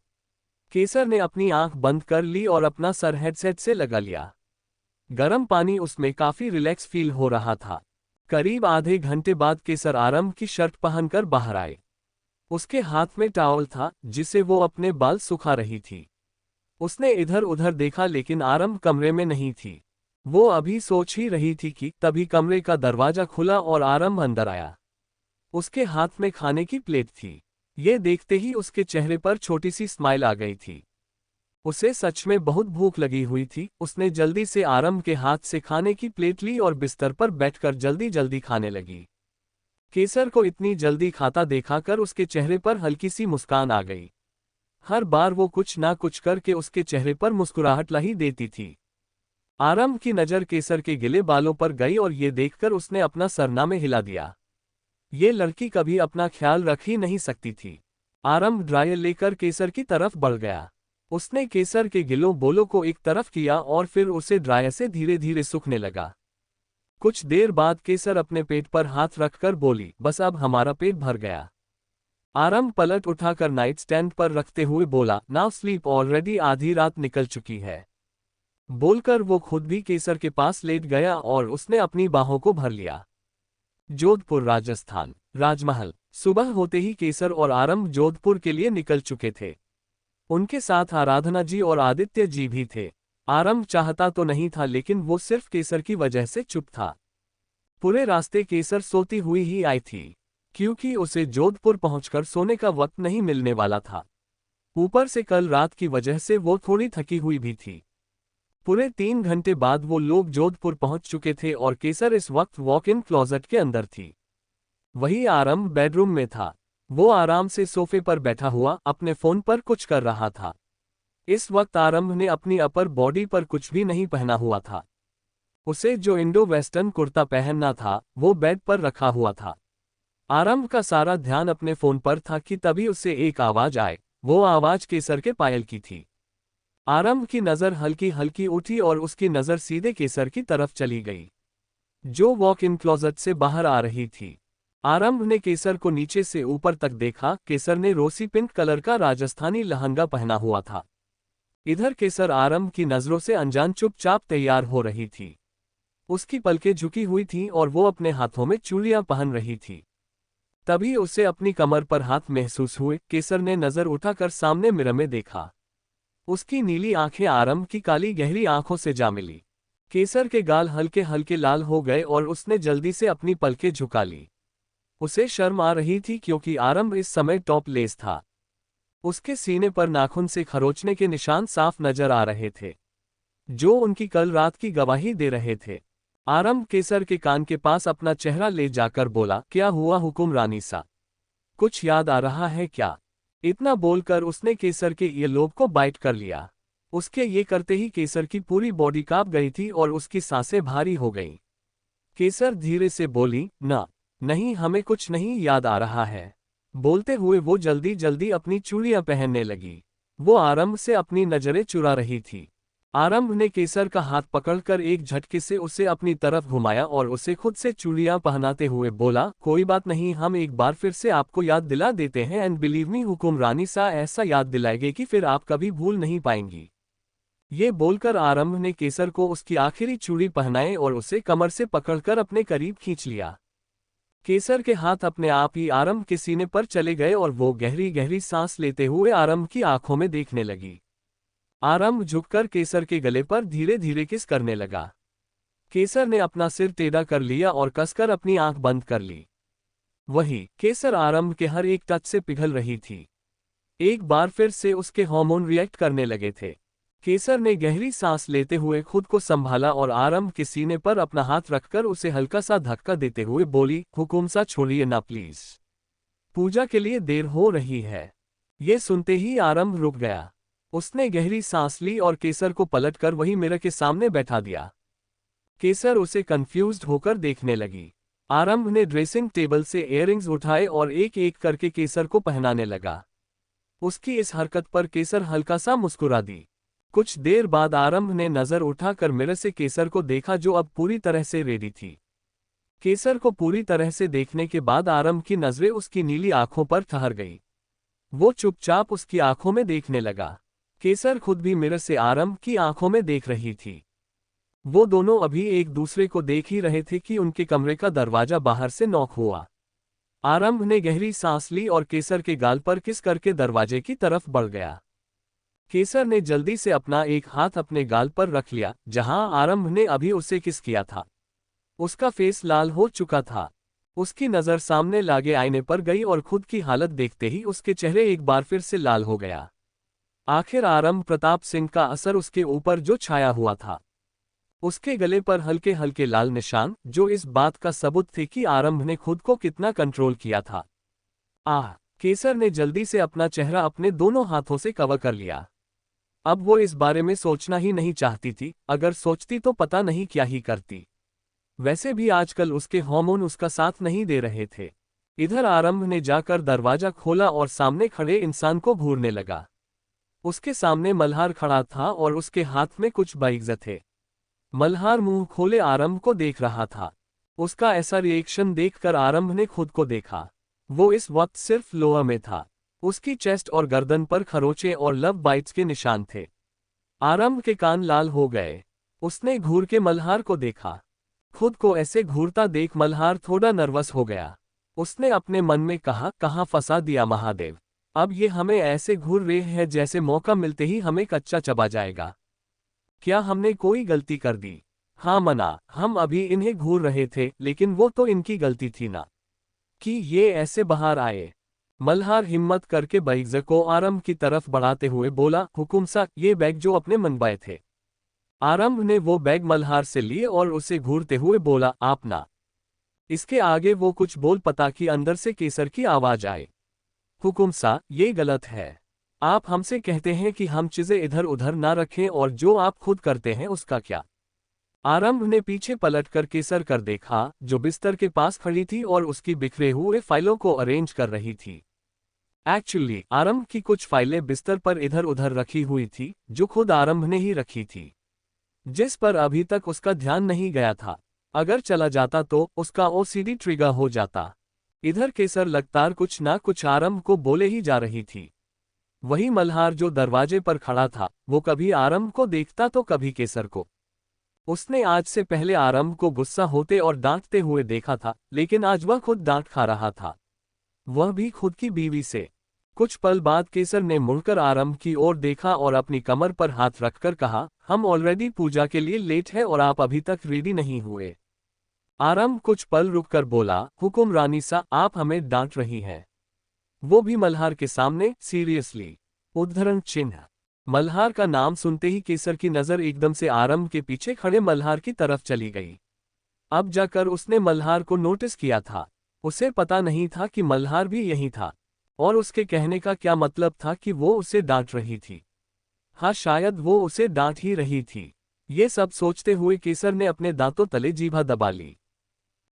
केसर ने अपनी आंख बंद कर ली और अपना सर हेडसेट से लगा लिया। गर्म पानी उसमें काफी रिलैक्स फील हो रहा था। करीब आधे घंटे बाद केसर आरंभ की शर्ट पहनकर बाहर आए। उसके हाथ में टॉवल था, जिसे वो अपने बाल सुखा रही थी। उसने इधर उधर देखा, लेकिन आरंभ कमरे में नहीं थी। वो अभी सोच ही रही थी कि तभी कमरे का दरवाजा खुला और आरंभ अंदर आया। उसके हाथ में खाने की प्लेट थी। ये देखते ही उसके चेहरे पर छोटी सी स्माइल आ गई थी। उसे सच में बहुत भूख लगी हुई थी। उसने जल्दी से आरंभ के हाथ से खाने की प्लेट ली और बिस्तर पर बैठकर जल्दी जल्दी खाने लगी। केसर को इतनी जल्दी खाता देखकर उसके चेहरे पर हल्की सी मुस्कान आ गई। हर बार वो कुछ ना कुछ करके उसके चेहरे पर मुस्कुराहट ला ही देती थी। आरंभ की नज़र केसर के गिले बालों पर गई और ये देखकर उसने अपना सरना में हिला दिया। ये लड़की कभी अपना ख्याल रख ही नहीं सकती थी। आरंभ ड्रायर लेकर केसर की तरफ बढ़ गया। उसने केसर के गिलों बोलों को एक तरफ किया और फिर उसे ड्रायर से धीरे धीरे सूखने लगा। कुछ देर बाद केसर अपने पेट पर हाथ रखकर बोली, बस अब हमारा पेट भर गया। आरंभ पलट उठाकर नाइट स्टैंड पर रखते हुए बोला, नाउ स्लीप ऑलरेडी, आधी रात निकल चुकी है। बोलकर वो खुद भी केसर के पास लेट गया और उसने अपनी बाहों को भर लिया। जोधपुर, राजस्थान, राजमहल। सुबह होते ही केसर और आरंभ जोधपुर के लिए निकल चुके थे। उनके साथ आराधना जी और आदित्य जी भी थे। आरंभ चाहता तो नहीं था, लेकिन वो सिर्फ केसर की वजह से चुप था। पूरे रास्ते केसर सोती हुई ही आई थी, क्योंकि उसे जोधपुर पहुंचकर सोने का वक्त नहीं मिलने वाला था। ऊपर से कल रात की वजह से वो थोड़ी थकी हुई भी थी। पूरे 3 घंटे बाद वो लोग जोधपुर पहुंच चुके थे और केसर इस वक्त वॉक इन क्लोजेट के अंदर थी। वही आरंभ बेडरूम में था। वो आराम से सोफे पर बैठा हुआ अपने फोन पर कुछ कर रहा था। इस वक्त आरंभ ने अपनी अपर बॉडी पर कुछ भी नहीं पहना हुआ था। उसे जो इंडो वेस्टर्न कुर्ता पहनना था वो बेड पर रखा हुआ था। आरंभ का सारा ध्यान अपने फोन पर था कि तभी उसे एक आवाज आए। वो आवाज केसर के पायल की थी। आरंभ की नजर हल्की हल्की उठी और उसकी नजर सीधे केसर की तरफ चली गई, जो वॉक इन क्लोजेट से बाहर आ रही थी। आरंभ ने केसर को नीचे से ऊपर तक देखा। केसर ने रोसी पिंक कलर का राजस्थानी लहंगा पहना हुआ था। इधर केसर आरंभ की नजरों से अनजान चुपचाप तैयार हो रही थी। उसकी पलकें झुकी हुई थीं और वो अपने हाथों में चूड़ियां पहन रही थी। तभी उसे अपनी कमर पर हाथ महसूस हुए। केसर ने नजर उठाकर सामने मिरर में देखा। उसकी नीली आंखें आरंभ की काली गहरी आंखों से जा मिली। केसर के गाल हल्के हल्के लाल हो गए और उसने जल्दी से अपनी पलकें झुका ली। उसे शर्म आ रही थी, क्योंकि आरंभ इस समय टॉप लेस था। उसके सीने पर नाखून से खरोंचने के निशान साफ नजर आ रहे थे, जो उनकी कल रात की गवाही दे रहे थे। आरंभ केसर के कान के पास अपना चेहरा ले जाकर बोला, क्या हुआ हुकुमरानी सा, कुछ याद आ रहा है क्या? इतना बोलकर उसने केसर के ईयरलोब को बाइट कर लिया। उसके ये करते ही केसर की पूरी बॉडी कांप गई थी और उसकी सांसें भारी हो गईं। केसर धीरे से बोली, ना, नहीं, हमें कुछ नहीं याद आ रहा है। बोलते हुए वो जल्दी जल्दी अपनी चूड़ियां पहनने लगी। वो आरंभ से अपनी नजरें चुरा रही थी। आरंभ ने केसर का हाथ पकड़कर एक झटके से उसे अपनी तरफ घुमाया और उसे खुद से चूड़ियां पहनाते हुए बोला, कोई बात नहीं, हम एक बार फिर से आपको याद दिला देते हैं, एंड बिलीव मी हुकुमरानी सा, ऐसा याद दिलाएंगे कि फिर आप कभी भूल नहीं पाएंगी। ये बोलकर आरंभ ने केसर को उसकी आखिरी चूड़ी पहनाए और उसे कमर से पकड़कर अपने करीब खींच लिया। केसर के हाथ अपने आप ही आरंभ के सीने पर चले गए और वो गहरी गहरी सांस लेते हुए आरंभ की आंखों में देखने लगी। आरंभ झुककर केसर के गले पर धीरे धीरे किस करने लगा। केसर ने अपना सिर टेढ़ा कर लिया और कसकर अपनी आंख बंद कर ली। वही केसर आरंभ के हर एक टच से पिघल रही थी। एक बार फिर से उसके हार्मोन रिएक्ट करने लगे थे। केसर ने गहरी सांस लेते हुए खुद को संभाला और आरंभ के सीने पर अपना हाथ रखकर उसे हल्का सा धक्का देते हुए बोली, हुकुम सा छोड़िए ना प्लीज, पूजा के लिए देर हो रही है। ये सुनते ही आरंभ रुक गया। उसने गहरी सांस ली और केसर को पलटकर वही मिरर के सामने बैठा दिया। केसर उसे कंफ्यूज्ड होकर देखने लगी। आरंभ ने ड्रेसिंग टेबल से इयररिंग्स उठाए और एक एक करके केसर को पहनाने लगा। उसकी इस हरकत पर केसर हल्का सा मुस्कुरा दी। कुछ देर बाद आरंभ ने नजर उठाकर मिरर से केसर को देखा जो अब पूरी तरह से रेडी थी। केसर को पूरी तरह से देखने के बाद आरंभ की नजरें उसकी नीली आंखों पर ठहर गई। वो चुपचाप उसकी आंखों में देखने लगा। केसर खुद भी मिरर से आरंभ की आंखों में देख रही थी। वो दोनों अभी एक दूसरे को देख ही रहे थे कि उनके कमरे का दरवाजा बाहर से नॉक हुआ। आरंभ ने गहरी सांस ली और केसर के गाल पर किस करके दरवाजे की तरफ बढ़ गया। केसर ने जल्दी से अपना एक हाथ अपने गाल पर रख लिया जहां आरंभ ने अभी उसे किस किया था। उसका फेस लाल हो चुका था। उसकी नज़र सामने लागे आईने पर गई और खुद की हालत देखते ही उसके चेहरे एक बार फिर से लाल हो गया। आखिर आरंभ प्रताप सिंह का असर उसके ऊपर जो छाया हुआ था। उसके गले पर हल्के हल्के लाल निशान जो इस बात का सबूत थे कि आरंभ ने खुद को कितना कंट्रोल किया था। केसर ने जल्दी से अपना चेहरा अपने दोनों हाथों से कवर कर लिया। अब वो इस बारे में सोचना ही नहीं चाहती थी, अगर सोचती तो पता नहीं क्या ही करती। वैसे भी आजकल उसके हार्मोन उसका साथ नहीं दे रहे थे। इधर आरंभ ने जाकर दरवाजा खोला और सामने खड़े इंसान को घूरने लगा। उसके सामने मल्हार खड़ा था और उसके हाथ में कुछ बाइक्स थे। मल्हार मुंह खोले आरंभ को देख रहा था। उसका ऐसा रिएक्शन देखकर आरंभ ने खुद को देखा। वो इस वक्त सिर्फ लोअर में था। उसकी चेस्ट और गर्दन पर खरोंचे और लव बाइट्स के निशान थे। आरंभ के कान लाल हो गए। उसने घूर के मल्हार को देखा। खुद को ऐसे घूरता देख मल्हार थोड़ा नर्वस हो गया। उसने अपने मन में कहा, कहाँ फंसा दिया महादेव, अब ये हमें ऐसे घूर रहे हैं जैसे मौका मिलते ही हमें कच्चा चबा जाएगा। क्या हमने कोई गलती कर दी? हाँ मना, हम अभी इन्हें घूर रहे थे लेकिन वो तो इनकी गलती थी ना कि ये ऐसे बाहर आए। मल्हार हिम्मत करके बैग को आरंभ की तरफ बढ़ाते हुए बोला, हुकुम सा ये बैग जो अपने मनवाए थे। आरंभ ने वो बैग मल्हार से लिए और उसे घूरते हुए बोला, आप ना। इसके आगे वो कुछ बोल पता कि अंदर से केसर की आवाज आए, हुकुम सा ये गलत है। आप हमसे कहते हैं कि हम चीजें इधर उधर ना रखें और जो आप खुद करते हैं उसका क्या? आरंभ ने पीछे पलटकर केसर कर देखा जो बिस्तर के पास खड़ी थी और उसकी बिखरे हुए फाइलों को अरेंज कर रही थी। एक्चुअली आरंभ की कुछ फाइलें बिस्तर पर इधर उधर रखी हुई थी जो खुद आरंभ ने ही रखी थी, जिस पर अभी तक उसका ध्यान नहीं गया था। अगर चला जाता तो उसका ओसीडी ट्रिगर हो जाता। इधर केसर लगातार कुछ ना कुछ आरंभ को बोले ही जा रही थी। वही मल्हार जो दरवाजे पर खड़ा था वो कभी आरंभ को देखता तो कभी केसर को। उसने आज से पहले आरंभ को गुस्सा होते और डांटते हुए देखा था, लेकिन आज वह खुद डांट खा रहा था, वह भी खुद की बीवी से। कुछ पल बाद केसर ने मुड़कर आरंभ की ओर देखा और अपनी कमर पर हाथ रखकर कहा, हम ऑलरेडी पूजा के लिए लेट है और आप अभी तक रेडी नहीं हुए। आरंभ कुछ पल रुककर बोला, हुकुम रानी सा आप हमें डांट रही हैं? वो भी मल्हार के सामने? सीरियसली? उद्धरण चिन्ह। मल्हार का नाम सुनते ही केसर की नजर एकदम से आरंभ के पीछे खड़े मल्हार की तरफ चली गई। अब जाकर उसने मल्हार को नोटिस किया था। उसे पता नहीं था कि मल्हार भी यही था और उसके कहने का क्या मतलब था कि वो उसे डांट रही थी। हाँ, शायद वो उसे डांट ही रही थी। ये सब सोचते हुए केसर ने अपने दांतों तले जीभा दबा ली।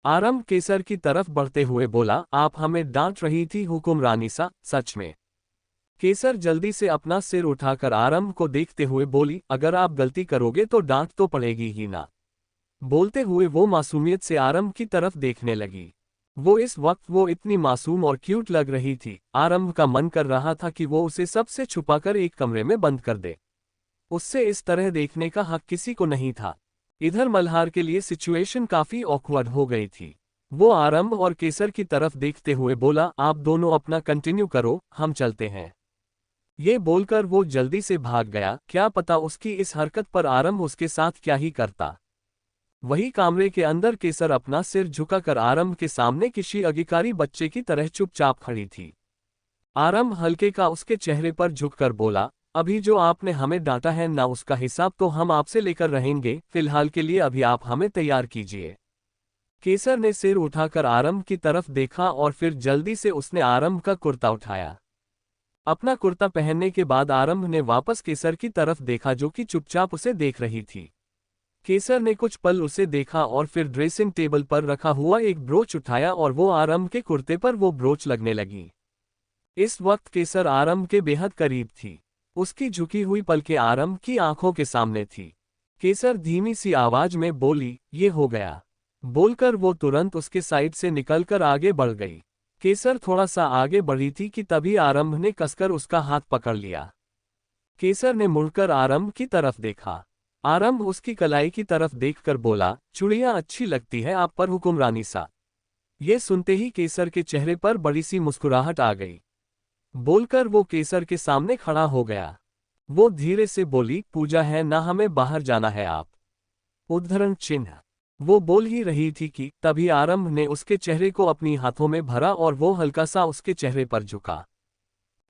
आरंभ केसर की तरफ बढ़ते हुए बोला, आप हमें डांट रही थी हुकुम रानी सा, सच में? केसर जल्दी से अपना सिर उठाकर आरंभ को देखते हुए बोली, अगर आप गलती करोगे तो डांट तो पड़ेगी ही ना। बोलते हुए वो मासूमियत से आरंभ की तरफ देखने लगी। वो इस वक्त वो इतनी मासूम और क्यूट लग रही थी। आरंभ का मन कर रहा था कि वो उसे सबसे छुपाकर एक कमरे में बंद कर दे। उससे इस तरह देखने का हक किसी को नहीं था। इधर मल्हार के लिए सिचुएशन काफी ऑकवर्ड हो गई थी। वो आरंभ और केसर की तरफ देखते हुए बोला, आप दोनों अपना कंटिन्यू करो, हम चलते हैं। ये बोलकर वो जल्दी से भाग गया। क्या पता उसकी इस हरकत पर आरंभ उसके साथ क्या ही करता। वही कमरे के अंदर केसर अपना सिर झुकाकर आरंभ के सामने किसी अगिकारी बच्चे की तरह चुपचाप खड़ी थी। आरंभ हल्के का उसके चेहरे पर झुककर बोला, अभी जो आपने हमें डांटा है ना, उसका हिसाब तो हम आपसे लेकर रहेंगे, फिलहाल के लिए अभी आप हमें तैयार कीजिए। केसर ने सिर उठाकर आरंभ की तरफ देखा और फिर जल्दी से उसने आरंभ का कुर्ता उठाया। अपना कुर्ता पहनने के बाद आरंभ ने वापस केसर की तरफ देखा, जो कि चुपचाप उसे देख रही थी। केसर ने कुछ पल उसे देखा और फिर ड्रेसिंग टेबल पर रखा हुआ एक ब्रोच उठाया और वो आरंभ के कुर्ते पर वो ब्रोच लगने लगी। इस वक्त केसर आरंभ के बेहद करीब थी। उसकी झुकी हुई पलकें आरंभ की आंखों के सामने थी। केसर धीमी सी आवाज में बोली, ये हो गया। बोलकर वो तुरंत उसके साइड से निकलकर आगे बढ़ गई। केसर थोड़ा सा आगे बढ़ी थी कि तभी आरंभ ने कसकर उसका हाथ पकड़ लिया। केसर ने मुड़कर आरंभ की तरफ देखा। आरंभ उसकी कलाई की तरफ देखकर बोला, चूड़ियां अच्छी लगती है आप पर हुक्मरानी सा। ये सुनते ही केसर के चेहरे पर बड़ी सी मुस्कुराहट आ गई। बोलकर वो केसर के सामने खड़ा हो गया। वो धीरे से बोली, पूजा है ना, हमें बाहर जाना है आप। उद्धरण चिन्ह। वो बोल ही रही थी कि तभी आरंभ ने उसके चेहरे को अपनी हाथों में भरा और वो हल्का सा उसके चेहरे पर झुका।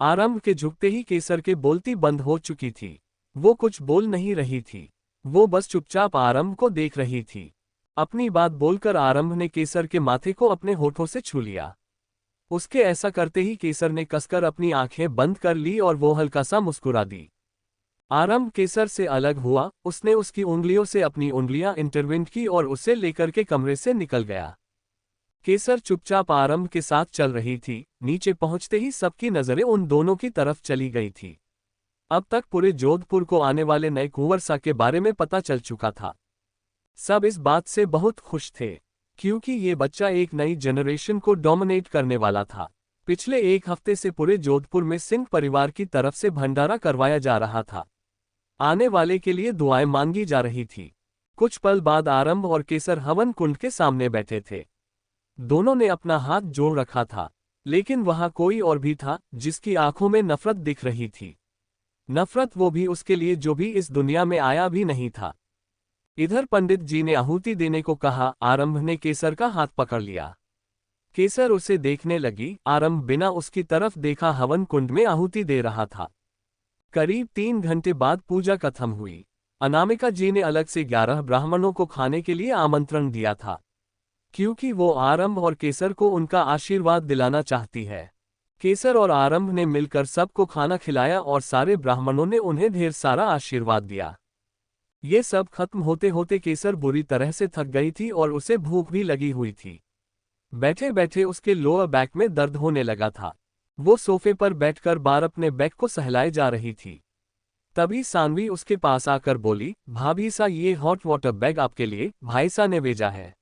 आरंभ के झुकते ही केसर के बोलती बंद हो चुकी थी। वो कुछ बोल नहीं रही थी। वो बस चुपचाप आरंभ को देख रही थी। अपनी बात बोलकर आरंभ ने केसर के माथे को अपने होठों से छू लिया। उसके ऐसा करते ही केसर ने कसकर अपनी आंखें बंद कर ली और वो हल्का सा मुस्कुरा दी। आरंभ केसर से अलग हुआ, उसने उसकी उंगलियों से अपनी उंगलियां इंटरविन की और उसे लेकर के कमरे से निकल गया। केसर चुपचाप आरंभ के साथ चल रही थी। नीचे पहुंचते ही सबकी नजरें उन दोनों की तरफ चली गई थी। अब तक पूरे जोधपुर को आने वाले नए कुंवर सा के बारे में पता चल चुका था। सब इस बात से बहुत खुश थे, क्योंकि ये बच्चा एक नई जनरेशन को डोमिनेट करने वाला था। पिछले एक हफ्ते से पूरे जोधपुर में सिंह परिवार की तरफ से भंडारा करवाया जा रहा था। आने वाले के लिए दुआएं मांगी जा रही थी। कुछ पल बाद आरंभ और केसर हवन कुंड के सामने बैठे थे। दोनों ने अपना हाथ जोड़ रखा था, लेकिन वहां कोई और भी था जिसकी आंखों में नफरत दिख रही थी। नफरत वो भी उसके लिए जो भी इस दुनिया में आया भी नहीं था। इधर पंडित जी ने आहुति देने को कहा। आरंभ ने केसर का हाथ पकड़ लिया। केसर उसे देखने लगी। आरंभ बिना उसकी तरफ देखा हवन कुंड में आहुति दे रहा था। करीब 3 घंटे बाद पूजा खत्म हुई। अनामिका जी ने अलग से 11 ब्राह्मणों को खाने के लिए आमंत्रण दिया था, क्योंकि वो आरंभ और केसर को उनका आशीर्वाद दिलाना चाहती है। केसर और आरंभ ने मिलकर सबको खाना खिलाया और सारे ब्राह्मणों ने उन्हें ढेर सारा आशीर्वाद दिया। ये सब खत्म होते होते केसर बुरी तरह से थक गई थी और उसे भूख भी लगी हुई थी। बैठे बैठे उसके लोअर बैक में दर्द होने लगा था। वो सोफे पर बैठकर बार अपने बैक को सहलाए जा रही थी। तभी सानवी उसके पास आकर बोली, भाभी सा, ये हॉट वाटर बैग आपके लिए भाई सा ने भेजा है।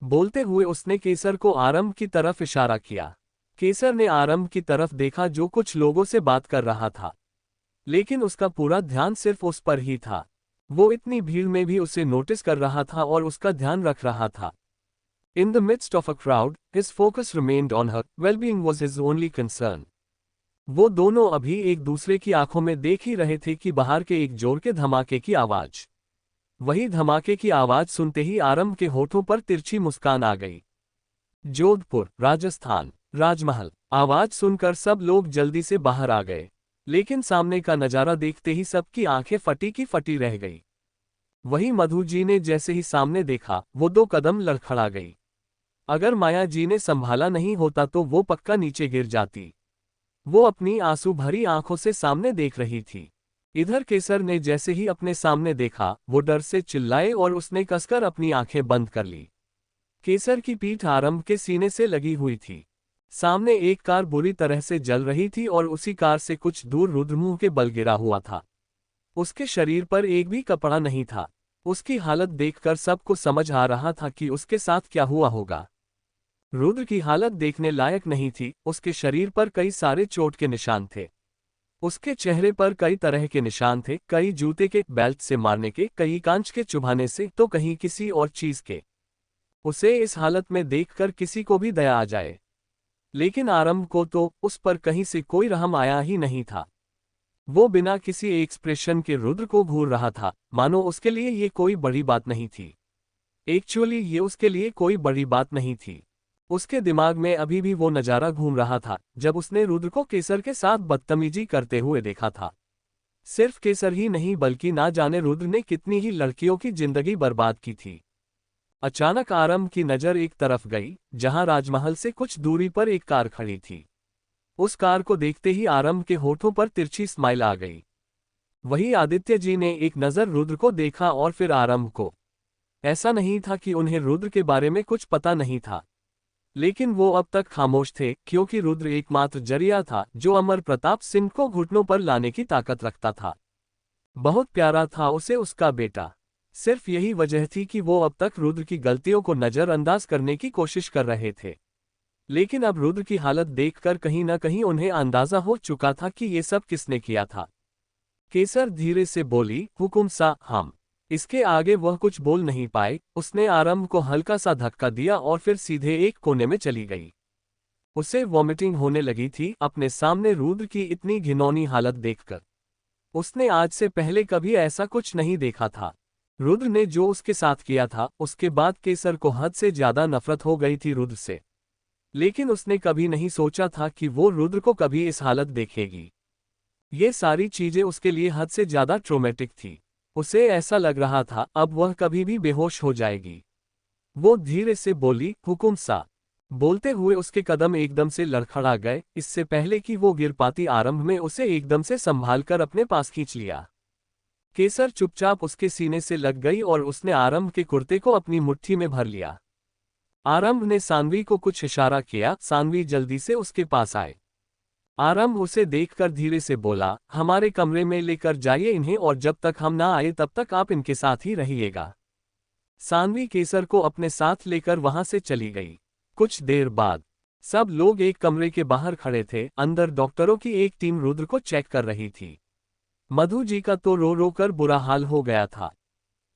बोलते हुए उसने केसर को आरंभ की तरफ इशारा किया। केसर ने आरंभ की तरफ देखा जो कुछ लोगों से बात कर रहा था, लेकिन उसका पूरा ध्यान सिर्फ उस पर ही था। वो इतनी भीड़ में भी उसे नोटिस कर रहा था और उसका ध्यान रख रहा था। In the midst of a crowd, his focus remained on her. Well-being was his only concern. वो दोनों अभी एक दूसरे की आंखों में देख ही रहे थे कि बाहर के एक जोर के धमाके की आवाज। वही धमाके की आवाज सुनते ही आरंभ के होठों पर तिरछी मुस्कान आ गई। जोधपुर, राजस्थान, राजमहल। आवाज सुनकर सब लोग जल्दी से बाहर आ गए, लेकिन सामने का नजारा देखते ही सबकी आंखें फटी की फटी रह गई। वही मधु जी ने जैसे ही सामने देखा, वो 2 कदम लड़खड़ा गई। अगर माया जी ने संभाला नहीं होता तो वो पक्का नीचे गिर जाती। वो अपनी आंसू भरी आंखों से सामने देख रही थी। इधर केसर ने जैसे ही अपने सामने देखा, वो डर से चिल्लाए और उसने कसकर अपनी आंखें बंद कर ली। केसर की पीठ आरंभ के सीने से लगी हुई थी। सामने एक कार बुरी तरह से जल रही थी और उसी कार से कुछ दूर रुद्रमुंह के बल गिरा हुआ था। उसके शरीर पर एक भी कपड़ा नहीं था। उसकी हालत देखकर सबको समझ आ रहा था कि उसके साथ क्या हुआ होगा। रुद्र की हालत देखने लायक नहीं थी। उसके शरीर पर कई सारे चोट के निशान थे। उसके चेहरे पर कई तरह के निशान थे, कई जूते के, बेल्ट से मारने के, कई कांच के चुभाने से, तो कहीं किसी और चीज के। उसे इस हालत में देखकर किसी को भी दया आ जाए, लेकिन आरंभ को तो उस पर कहीं से कोई रहम आया ही नहीं था। वो बिना किसी एक्सप्रेशन के रुद्र को घूर रहा था, मानो उसके लिए ये कोई बड़ी बात नहीं थी। एक्चुअली ये उसके लिए कोई बड़ी बात नहीं थी। उसके दिमाग में अभी भी वो नज़ारा घूम रहा था जब उसने रुद्र को केसर के साथ बदतमीजी करते हुए देखा था। सिर्फ केसर ही नहीं बल्कि ना जाने रुद्र ने कितनी ही लड़कियों की जिंदगी बर्बाद की थी। अचानक आरंभ की नजर एक तरफ गई, जहां राजमहल से कुछ दूरी पर एक कार खड़ी थी। उस कार को देखते ही आरंभ के होठों पर तिरछी स्माइल आ गई। वही आदित्य जी ने एक नजर रुद्र को देखा और फिर आरंभ को। ऐसा नहीं था कि उन्हें रुद्र के बारे में कुछ पता नहीं था, लेकिन वो अब तक खामोश थे, क्योंकि रुद्र एकमात्र जरिया था जो अमर प्रताप सिंह को घुटनों पर लाने की ताकत रखता था। बहुत प्यारा था उसे उसका बेटा। सिर्फ यही वजह थी कि वो अब तक रुद्र की गलतियों को नजरअंदाज करने की कोशिश कर रहे थे। लेकिन अब रुद्र की हालत देखकर कहीं न कहीं उन्हें अंदाजा हो चुका था कि ये सब किसने किया था। केसर धीरे से बोली, हुकुम सा हम। इसके आगे वह कुछ बोल नहीं पाए। उसने आरंभ को हल्का सा धक्का दिया और फिर सीधे एक कोने में चली गई। उसे वॉमिटिंग होने लगी थी अपने सामने रुद्र की इतनी घिनौनी हालत देखकर। उसने आज से पहले कभी ऐसा कुछ नहीं देखा था। रुद्र ने जो उसके साथ किया था, उसके बाद केसर को हद से ज्यादा नफरत हो गई थी रुद्र से। लेकिन उसने कभी नहीं सोचा था कि वो रुद्र को कभी इस हालत देखेगी। ये सारी चीजें उसके लिए हद से ज्यादा ट्रोमेटिक थी। उसे ऐसा लग रहा था अब वह कभी भी बेहोश हो जाएगी। वो धीरे से बोली, हुकुम सा। बोलते हुए उसके कदम एकदम से लड़खड़ा गए। इससे पहले कि वो गिर पाती आरंभ में उसे एकदम से संभालकर अपने पास खींच लिया। केसर चुपचाप उसके सीने से लग गई और उसने आरंभ के कुर्ते को अपनी मुट्ठी में भर लिया। आरंभ ने सानवी को कुछ इशारा किया। सानवी जल्दी से उसके पास आए। आरंभ उसे देखकर धीरे से बोला, हमारे कमरे में लेकर जाइए इन्हें और जब तक हम ना आए तब तक आप इनके साथ ही रहिएगा। सानवी केसर को अपने साथ लेकर वहां से चली गई। कुछ देर बाद सब लोग एक कमरे के बाहर खड़े थे। अंदर डॉक्टरों की एक टीम रुद्र को चेक कर रही थी। मधु जी का तो रो रो कर बुरा हाल हो गया था।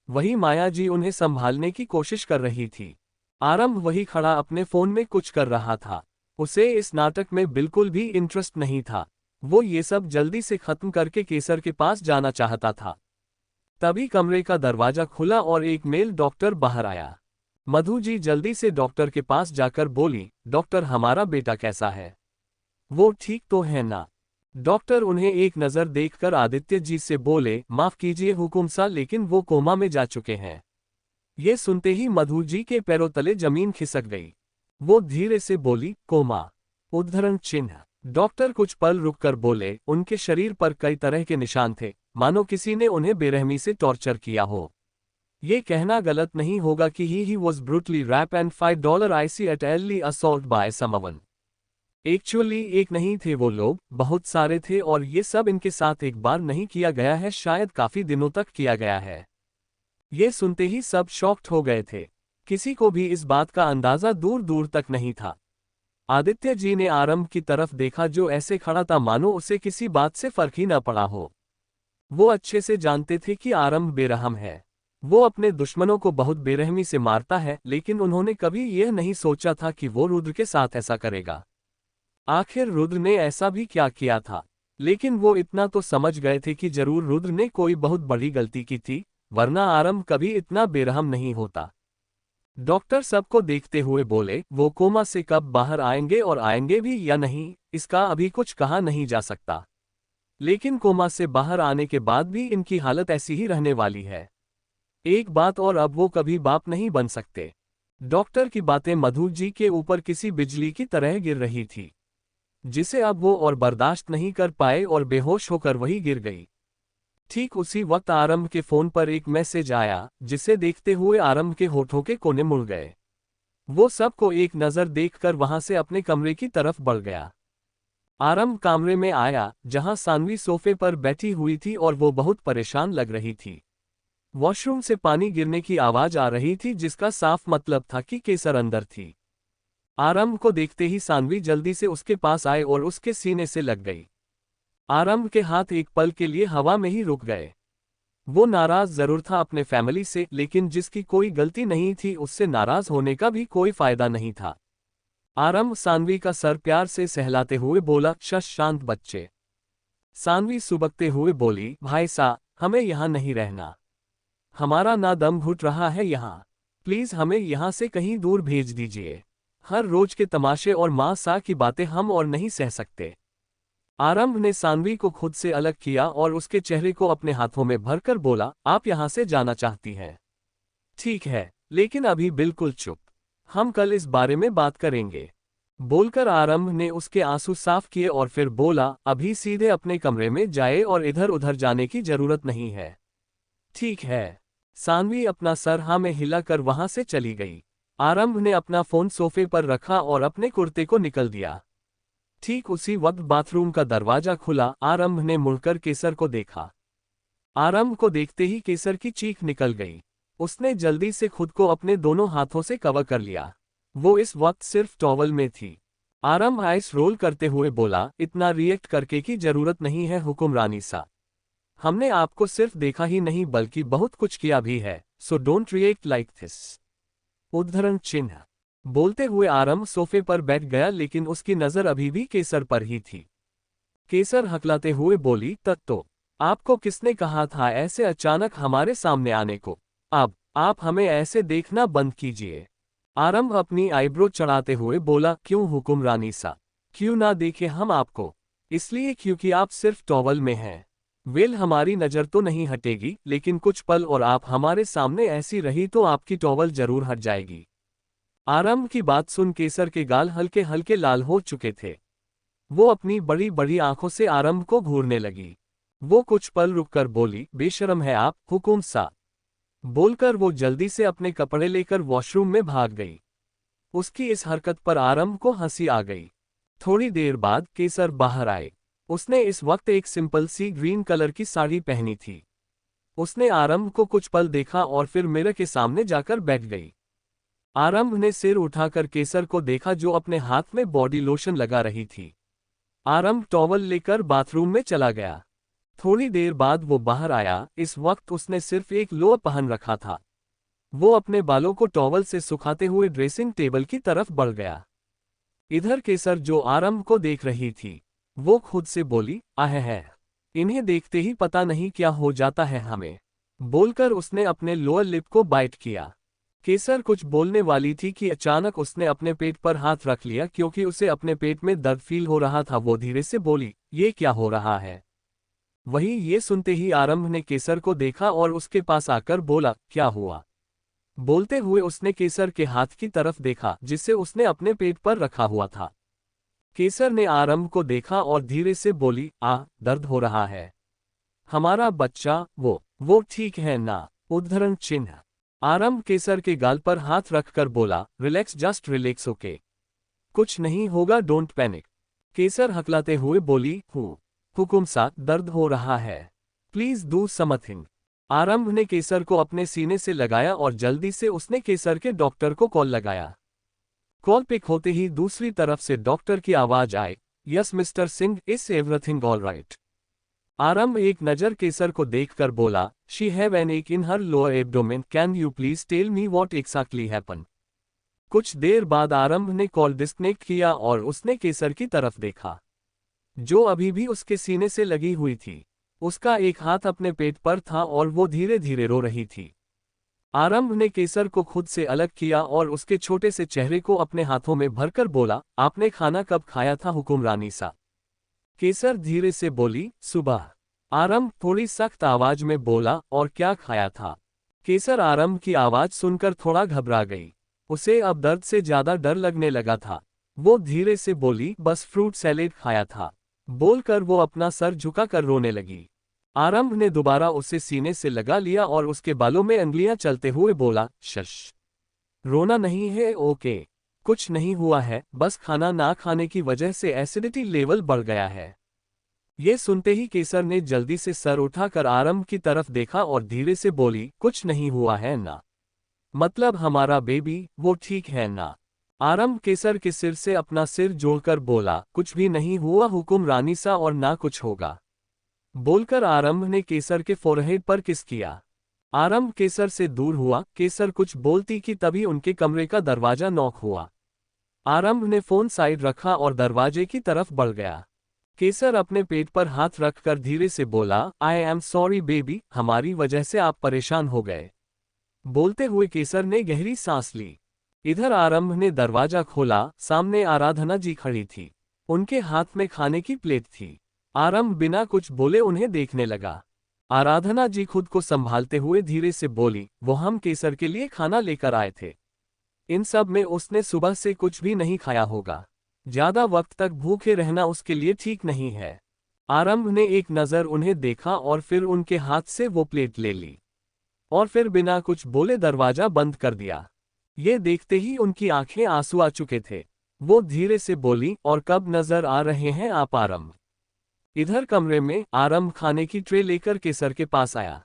वही माया जी उन्हें संभालने की कोशिश कर रही थी। आरंभ वही खड़ा अपने फोन में कुछ कर रहा था। उसे इस नाटक में बिल्कुल भी इंटरेस्ट नहीं था। वो ये सब जल्दी से खत्म करके केसर के पास जाना चाहता था। तभी कमरे का दरवाजा खुला और एक मेल डॉक्टर बाहर आया। मधु जी जल्दी से डॉक्टर के पास जाकर बोली, डॉक्टर हमारा बेटा कैसा है? वो ठीक तो है ना? डॉक्टर उन्हें एक नज़र देखकर आदित्य जी से बोले, माफ कीजिए हुकुम सा, लेकिन वो कोमा में जा चुके हैं। ये सुनते ही मधु जी के पैरों तले जमीन खिसक गई। वो धीरे से बोली, कोमा? उद्धरण चिन्ह। डॉक्टर कुछ पल रुककर बोले, उनके शरीर पर कई तरह के निशान थे, मानो किसी ने उन्हें बेरहमी से टॉर्चर किया हो। ये कहना गलत नहीं होगा कि he was brutally rape and $5 IC at early assault by someone। Actually एक नहीं थे वो लोग, बहुत सारे थे और ये सब इनके साथ एक बार नहीं किया गया है, शायद काफी दिनों तक किया गया है। ये सुनते ही सब शॉक्ड हो गए थे। किसी को भी इस बात का अंदाजा दूर दूर तक नहीं था। आदित्य जी ने आरंभ की तरफ देखा जो ऐसे खड़ा था मानो उसे किसी बात से फर्क ही न पड़ा हो। वो अच्छे से जानते थे कि आरंभ बेरहम है। वो अपने दुश्मनों को बहुत बेरहमी से मारता है, लेकिन उन्होंने कभी यह नहीं सोचा था कि वो रुद्र के साथ ऐसा करेगा। आखिर रुद्र ने ऐसा भी क्या किया था? लेकिन वो इतना तो समझ गए थे कि जरूर रुद्र ने कोई बहुत बड़ी गलती की थी, वरना आरंभ कभी इतना बेरहम नहीं होता। डॉक्टर सबको देखते हुए बोले, वो कोमा से कब बाहर आएंगे और आएंगे भी या नहीं, इसका अभी कुछ कहा नहीं जा सकता। लेकिन कोमा से बाहर आने के बाद भी इनकी हालत ऐसी ही रहने वाली है। एक बात और, अब वो कभी बाप नहीं बन सकते। डॉक्टर की बातें मधु जी के ऊपर किसी बिजली की तरह गिर रही थी, जिसे अब वो और बर्दाश्त नहीं कर पाए और बेहोश होकर वही गिर गई। ठीक उसी वक्त आरंभ के फोन पर एक मैसेज आया, जिसे देखते हुए आरंभ के होठों के कोने मुड़ गए। वो सबको एक नज़र देखकर वहां से अपने कमरे की तरफ बढ़ गया। आरंभ कमरे में आया, जहां सानवी सोफे पर बैठी हुई थी और वो बहुत परेशान लग रही थी। वॉशरूम से पानी गिरने की आवाज आ रही थी, जिसका साफ मतलब था कि केसर अंदर थी। आरंभ को देखते ही सानवी जल्दी से उसके पास आए और उसके सीने से लग गई। आरंभ के हाथ एक पल के लिए हवा में ही रुक गए। वो नाराज जरूर था अपने फैमिली से, लेकिन जिसकी कोई गलती नहीं थी उससे नाराज होने का भी कोई फायदा नहीं था। आरंभ सानवी का सर प्यार से सहलाते हुए बोला, शांत बच्चे। सानवी सुबकते हुए बोली, भाई सा, हमें यहाँ नहीं रहना। हमारा ना दम घुट रहा है यहाँ। प्लीज हमें यहाँ से कहीं दूर भेज दीजिए। हर रोज के तमाशे और माँ सा की बातें हम और नहीं सह सकते। आरंभ ने सानवी को खुद से अलग किया और उसके चेहरे को अपने हाथों में भरकर बोला, आप यहां से जाना चाहती हैं? ठीक है, लेकिन अभी बिल्कुल चुप। हम कल इस बारे में बात करेंगे। बोलकर आरंभ ने उसके आंसू साफ किए और फिर बोला, अभी सीधे अपने कमरे में जाए और इधर उधर जाने की जरूरत नहीं है। ठीक है। सानवी अपना सर हाँ में हिलाकर वहां से चली गई। आरंभ ने अपना फोन सोफे पर रखा और अपने कुर्ते को निकल दिया। ठीक उसी वक्त बाथरूम का दरवाजा खुला। आरंभ ने मुड़कर केसर को देखा। आरंभ को देखते ही केसर की चीख निकल गई। उसने जल्दी से खुद को अपने दोनों हाथों से कवर कर लिया। वो इस वक्त सिर्फ टॉवल में थी। आरंभ आइस रोल करते हुए बोला, इतना रिएक्ट करके की जरूरत नहीं है हुक्मरानी सा। हमने आपको सिर्फ देखा ही नहीं बल्कि बहुत कुछ किया भी है, so don't react like this. उद्धरण चिन्ह। बोलते हुए आरंभ सोफे पर बैठ गया लेकिन उसकी नजर अभी भी केसर पर ही थी। केसर हकलाते हुए बोली, तो आपको किसने कहा था ऐसे अचानक हमारे सामने आने को? अब आप हमें ऐसे देखना बंद कीजिए। आरंभ अपनी आईब्रो चढ़ाते हुए बोला, क्यों हुक्मरानी सा, क्यों ना देखे हम आपको? इसलिए क्योंकि आप सिर्फ टॉवल में हैं। वेल हमारी नजर तो नहीं हटेगी, लेकिन कुछ पल और आप हमारे सामने ऐसी रही तो आपकी टॉवल जरूर हट जाएगी। आरंभ की बात सुन केसर के गाल हल्के हल्के लाल हो चुके थे। वो अपनी बड़ी बड़ी आंखों से आरंभ को घूरने लगी। वो कुछ पल रुककर बोली, बेशर्म है आप, हुकुम सा। बोलकर वो जल्दी से अपने कपड़े लेकर वॉशरूम में भाग गई। उसकी इस हरकत पर आरंभ को हंसी आ गई। थोड़ी देर बाद केसर बाहर आए। उसने इस वक्त एक सिंपल सी ग्रीन कलर की साड़ी पहनी थी। उसने आरंभ को कुछ पल देखा और फिर मिरर के सामने जाकर बैठ गई। आरंभ ने सिर उठाकर केसर को देखा जो अपने हाथ में बॉडी लोशन लगा रही थी। आरंभ टॉवल लेकर बाथरूम में चला गया। थोड़ी देर बाद वो बाहर आया। इस वक्त उसने सिर्फ एक लोअर पहन रखा था। वो अपने बालों को टॉवल से सुखाते हुए ड्रेसिंग टेबल की तरफ बढ़ गया। इधर केसर जो आरंभ को देख रही थी, वो खुद से बोली, आह है, इन्हें देखते ही पता नहीं क्या हो जाता है हमें। बोलकर उसने अपने लोअर लिप को बाइट किया। केसर कुछ बोलने वाली थी कि अचानक उसने अपने पेट पर हाथ रख लिया क्योंकि उसे अपने पेट में दर्द फील हो रहा था। वो धीरे से बोली, ये क्या हो रहा है? वही ये सुनते ही आरंभ ने केसर को देखा और उसके पास आकर बोला, क्या हुआ? बोलते हुए उसने केसर के हाथ की तरफ देखा जिसे उसने अपने पेट पर रखा हुआ था। केसर ने आरंभ को देखा और धीरे से बोली, दर्द हो रहा है। हमारा बच्चा वो ठीक है ना? उद्धरण चिन्ह। आरंभ केसर के गाल पर हाथ रखकर बोला, रिलैक्स, जस्ट रिलैक्स, ओके, कुछ नहीं होगा, डोंट पैनिक। केसर हकलाते हुए बोली, हुकुम सा, दर्द हो रहा है, प्लीज डू समथिंग। आरंभ ने केसर को अपने सीने से लगाया और जल्दी से उसने केसर के डॉक्टर को कॉल लगाया। कॉल पिक होते ही दूसरी तरफ से डॉक्टर की आवाज आई, yes mister Singh, is everything all right? आरंभ एक नजर केसर को देखकर बोला, she have an ache in her lower abdomen, can you please tell me what exactly happen? कुछ देर बाद आरंभ ने कॉल डिस्कनेक्ट किया और उसने केसर की तरफ देखा, जो अभी भी उसके सीने से लगी हुई थी। उसका एक हाथ अपने पेट पर था और वो धीरे धीरे रो रही थी। आरंभ ने केसर को खुद से अलग किया और उसके छोटे से चेहरे को अपने हाथों में भरकर बोला, आपने खाना कब खाया था हुक्मरानी सा? केसर धीरे से बोली, सुबह। आरंभ थोड़ी सख्त आवाज में बोला, और क्या खाया था? केसर आरंभ की आवाज सुनकर थोड़ा घबरा गई। उसे अब दर्द से ज्यादा डर लगने लगा था। वो धीरे से बोली, बस फ्रूट सैलेड खाया था। बोलकर वो अपना सर झुकाकर रोने लगी। आरंभ ने दोबारा उसे सीने से लगा लिया और उसके बालों में अंगुलियां चलते हुए बोला, शश, रोना नहीं है, ओके, कुछ नहीं हुआ है, बस खाना ना खाने की वजह से एसिडिटी लेवल बढ़ गया है। ये सुनते ही केसर ने जल्दी से सर उठाकर आरंभ की तरफ देखा और धीरे से बोली, कुछ नहीं हुआ है ना? मतलब हमारा बेबी, वो ठीक है ना? आरंभ केसर के सिर से अपना सिर जोड़कर बोला, कुछ भी नहीं हुआ हुक्मरानी सा, और ना कुछ होगा। बोलकर आरंभ ने केसर के फोरहेड पर किस किया। आरंभ केसर से दूर हुआ। केसर कुछ बोलती कि तभी उनके कमरे का दरवाजा नॉक हुआ। आरंभ ने फोन साइड रखा और दरवाजे की तरफ बढ़ गया। केसर अपने पेट पर हाथ रखकर धीरे से बोला, आई एम सॉरी बेबी, हमारी वजह से आप परेशान हो गए। बोलते हुए केसर ने गहरी सांस ली। इधर आरंभ ने दरवाजा खोला। सामने आराधना जी खड़ी थी। उनके हाथ में खाने की प्लेट थी। आरंभ बिना कुछ बोले उन्हें देखने लगा। आराधना जी खुद को संभालते हुए धीरे से बोली, वो हम केसर के लिए खाना लेकर आए थे। इन सब में उसने सुबह से कुछ भी नहीं खाया होगा। ज्यादा वक्त तक भूखे रहना उसके लिए ठीक नहीं है। आरंभ ने एक नज़र उन्हें देखा और फिर उनके हाथ से वो प्लेट ले ली और फिर बिना कुछ बोले दरवाजा बंद कर दिया। ये देखते ही उनकी आंखें आंसू आ चुके थे। वो धीरे से बोली, और कब नजर आ रहे हैं आप आरंभ? इधर कमरे में आरंभ खाने की ट्रे लेकर केसर के पास आया।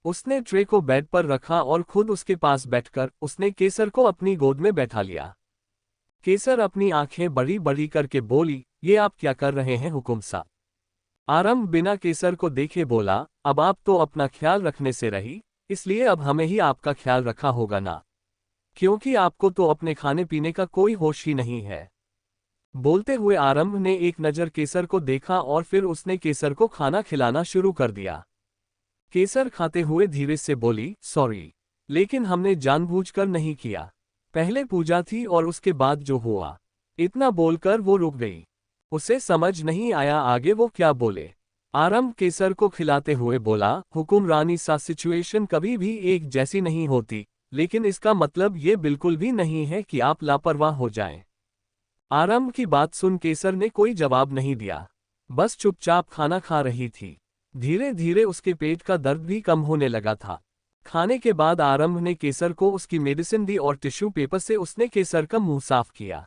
उसने ट्रे को बेड पर रखा और खुद उसके पास बैठकर उसने केसर को अपनी गोद में बैठा लिया। केसर अपनी आंखें बड़ी बड़ी करके बोली, ये आप क्या कर रहे हैं हुकुम सा? आरंभ बिना केसर को देखे बोला, अब आप तो अपना ख्याल रखने से रही, इसलिए अब हमें ही आपका ख्याल रखा होगा ना, क्योंकि आपको तो अपने खाने पीने का कोई होश ही नहीं है। बोलते हुए आरंभ ने एक नज़र केसर को देखा और फिर उसने केसर को खाना खिलाना शुरू कर दिया। केसर खाते हुए धीरे से बोली, सॉरी, लेकिन हमने जानबूझकर नहीं किया। पहले पूजा थी और उसके बाद जो हुआ। इतना बोलकर वो रुक गई। उसे समझ नहीं आया आगे वो क्या बोले। आरंभ केसर को खिलाते हुए बोला, हुकुमरानी सा सिचुएशन कभी भी एक जैसी नहीं होती, लेकिन इसका मतलब ये बिल्कुल भी नहीं है कि आप लापरवाह हो जाएं। आरंभ की बात सुन केसर ने कोई जवाब नहीं दिया, बस चुपचाप खाना खा रही थी। धीरे धीरे उसके पेट का दर्द भी कम होने लगा था। खाने के बाद आरंभ ने केसर को उसकी मेडिसिन दी और टिश्यू पेपर से उसने केसर का मुंह साफ किया।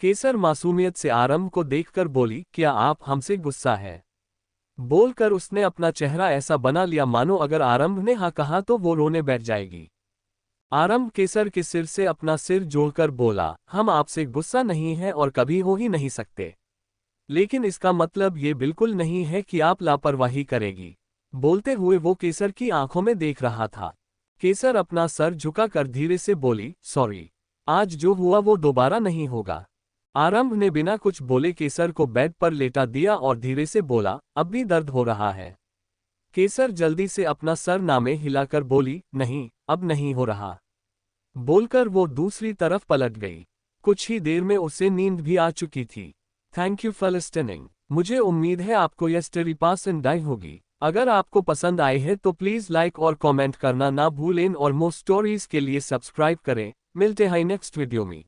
केसर मासूमियत से आरंभ को देखकर बोली, क्या आप हमसे गुस्सा है? बोलकर उसने अपना चेहरा ऐसा बना लिया मानो अगर आरंभ ने हाँ कहा तो वो रोने बैठ जाएगी। आरंभ केसर के सिर से अपना सिर जोड़कर बोला, हम आपसे गुस्सा नहीं है और कभी हो ही नहीं सकते, लेकिन इसका मतलब ये बिल्कुल नहीं है कि आप लापरवाही करेगी। बोलते हुए वो केसर की आंखों में देख रहा था। केसर अपना सर झुकाकर धीरे से बोली, सॉरी, आज जो हुआ वो दोबारा नहीं होगा। आरंभ ने बिना कुछ बोले केसर को बेड पर लेटा दिया और धीरे से बोला, अब भी दर्द हो रहा है? केसर जल्दी से अपना सर नामे हिलाकर बोली, नहीं, अब नहीं हो रहा। बोलकर वो दूसरी तरफ पलट गई। कुछ ही देर में उसे नींद भी आ चुकी थी। Thank you for listening. मुझे उम्मीद है आपको यह स्टोरी पसंद आई होगी। अगर आपको पसंद आई है तो प्लीज़ लाइक और कमेंट करना ना भूलें और मोर स्टोरीज के लिए सब्सक्राइब करें। मिलते हैं नेक्स्ट वीडियो में।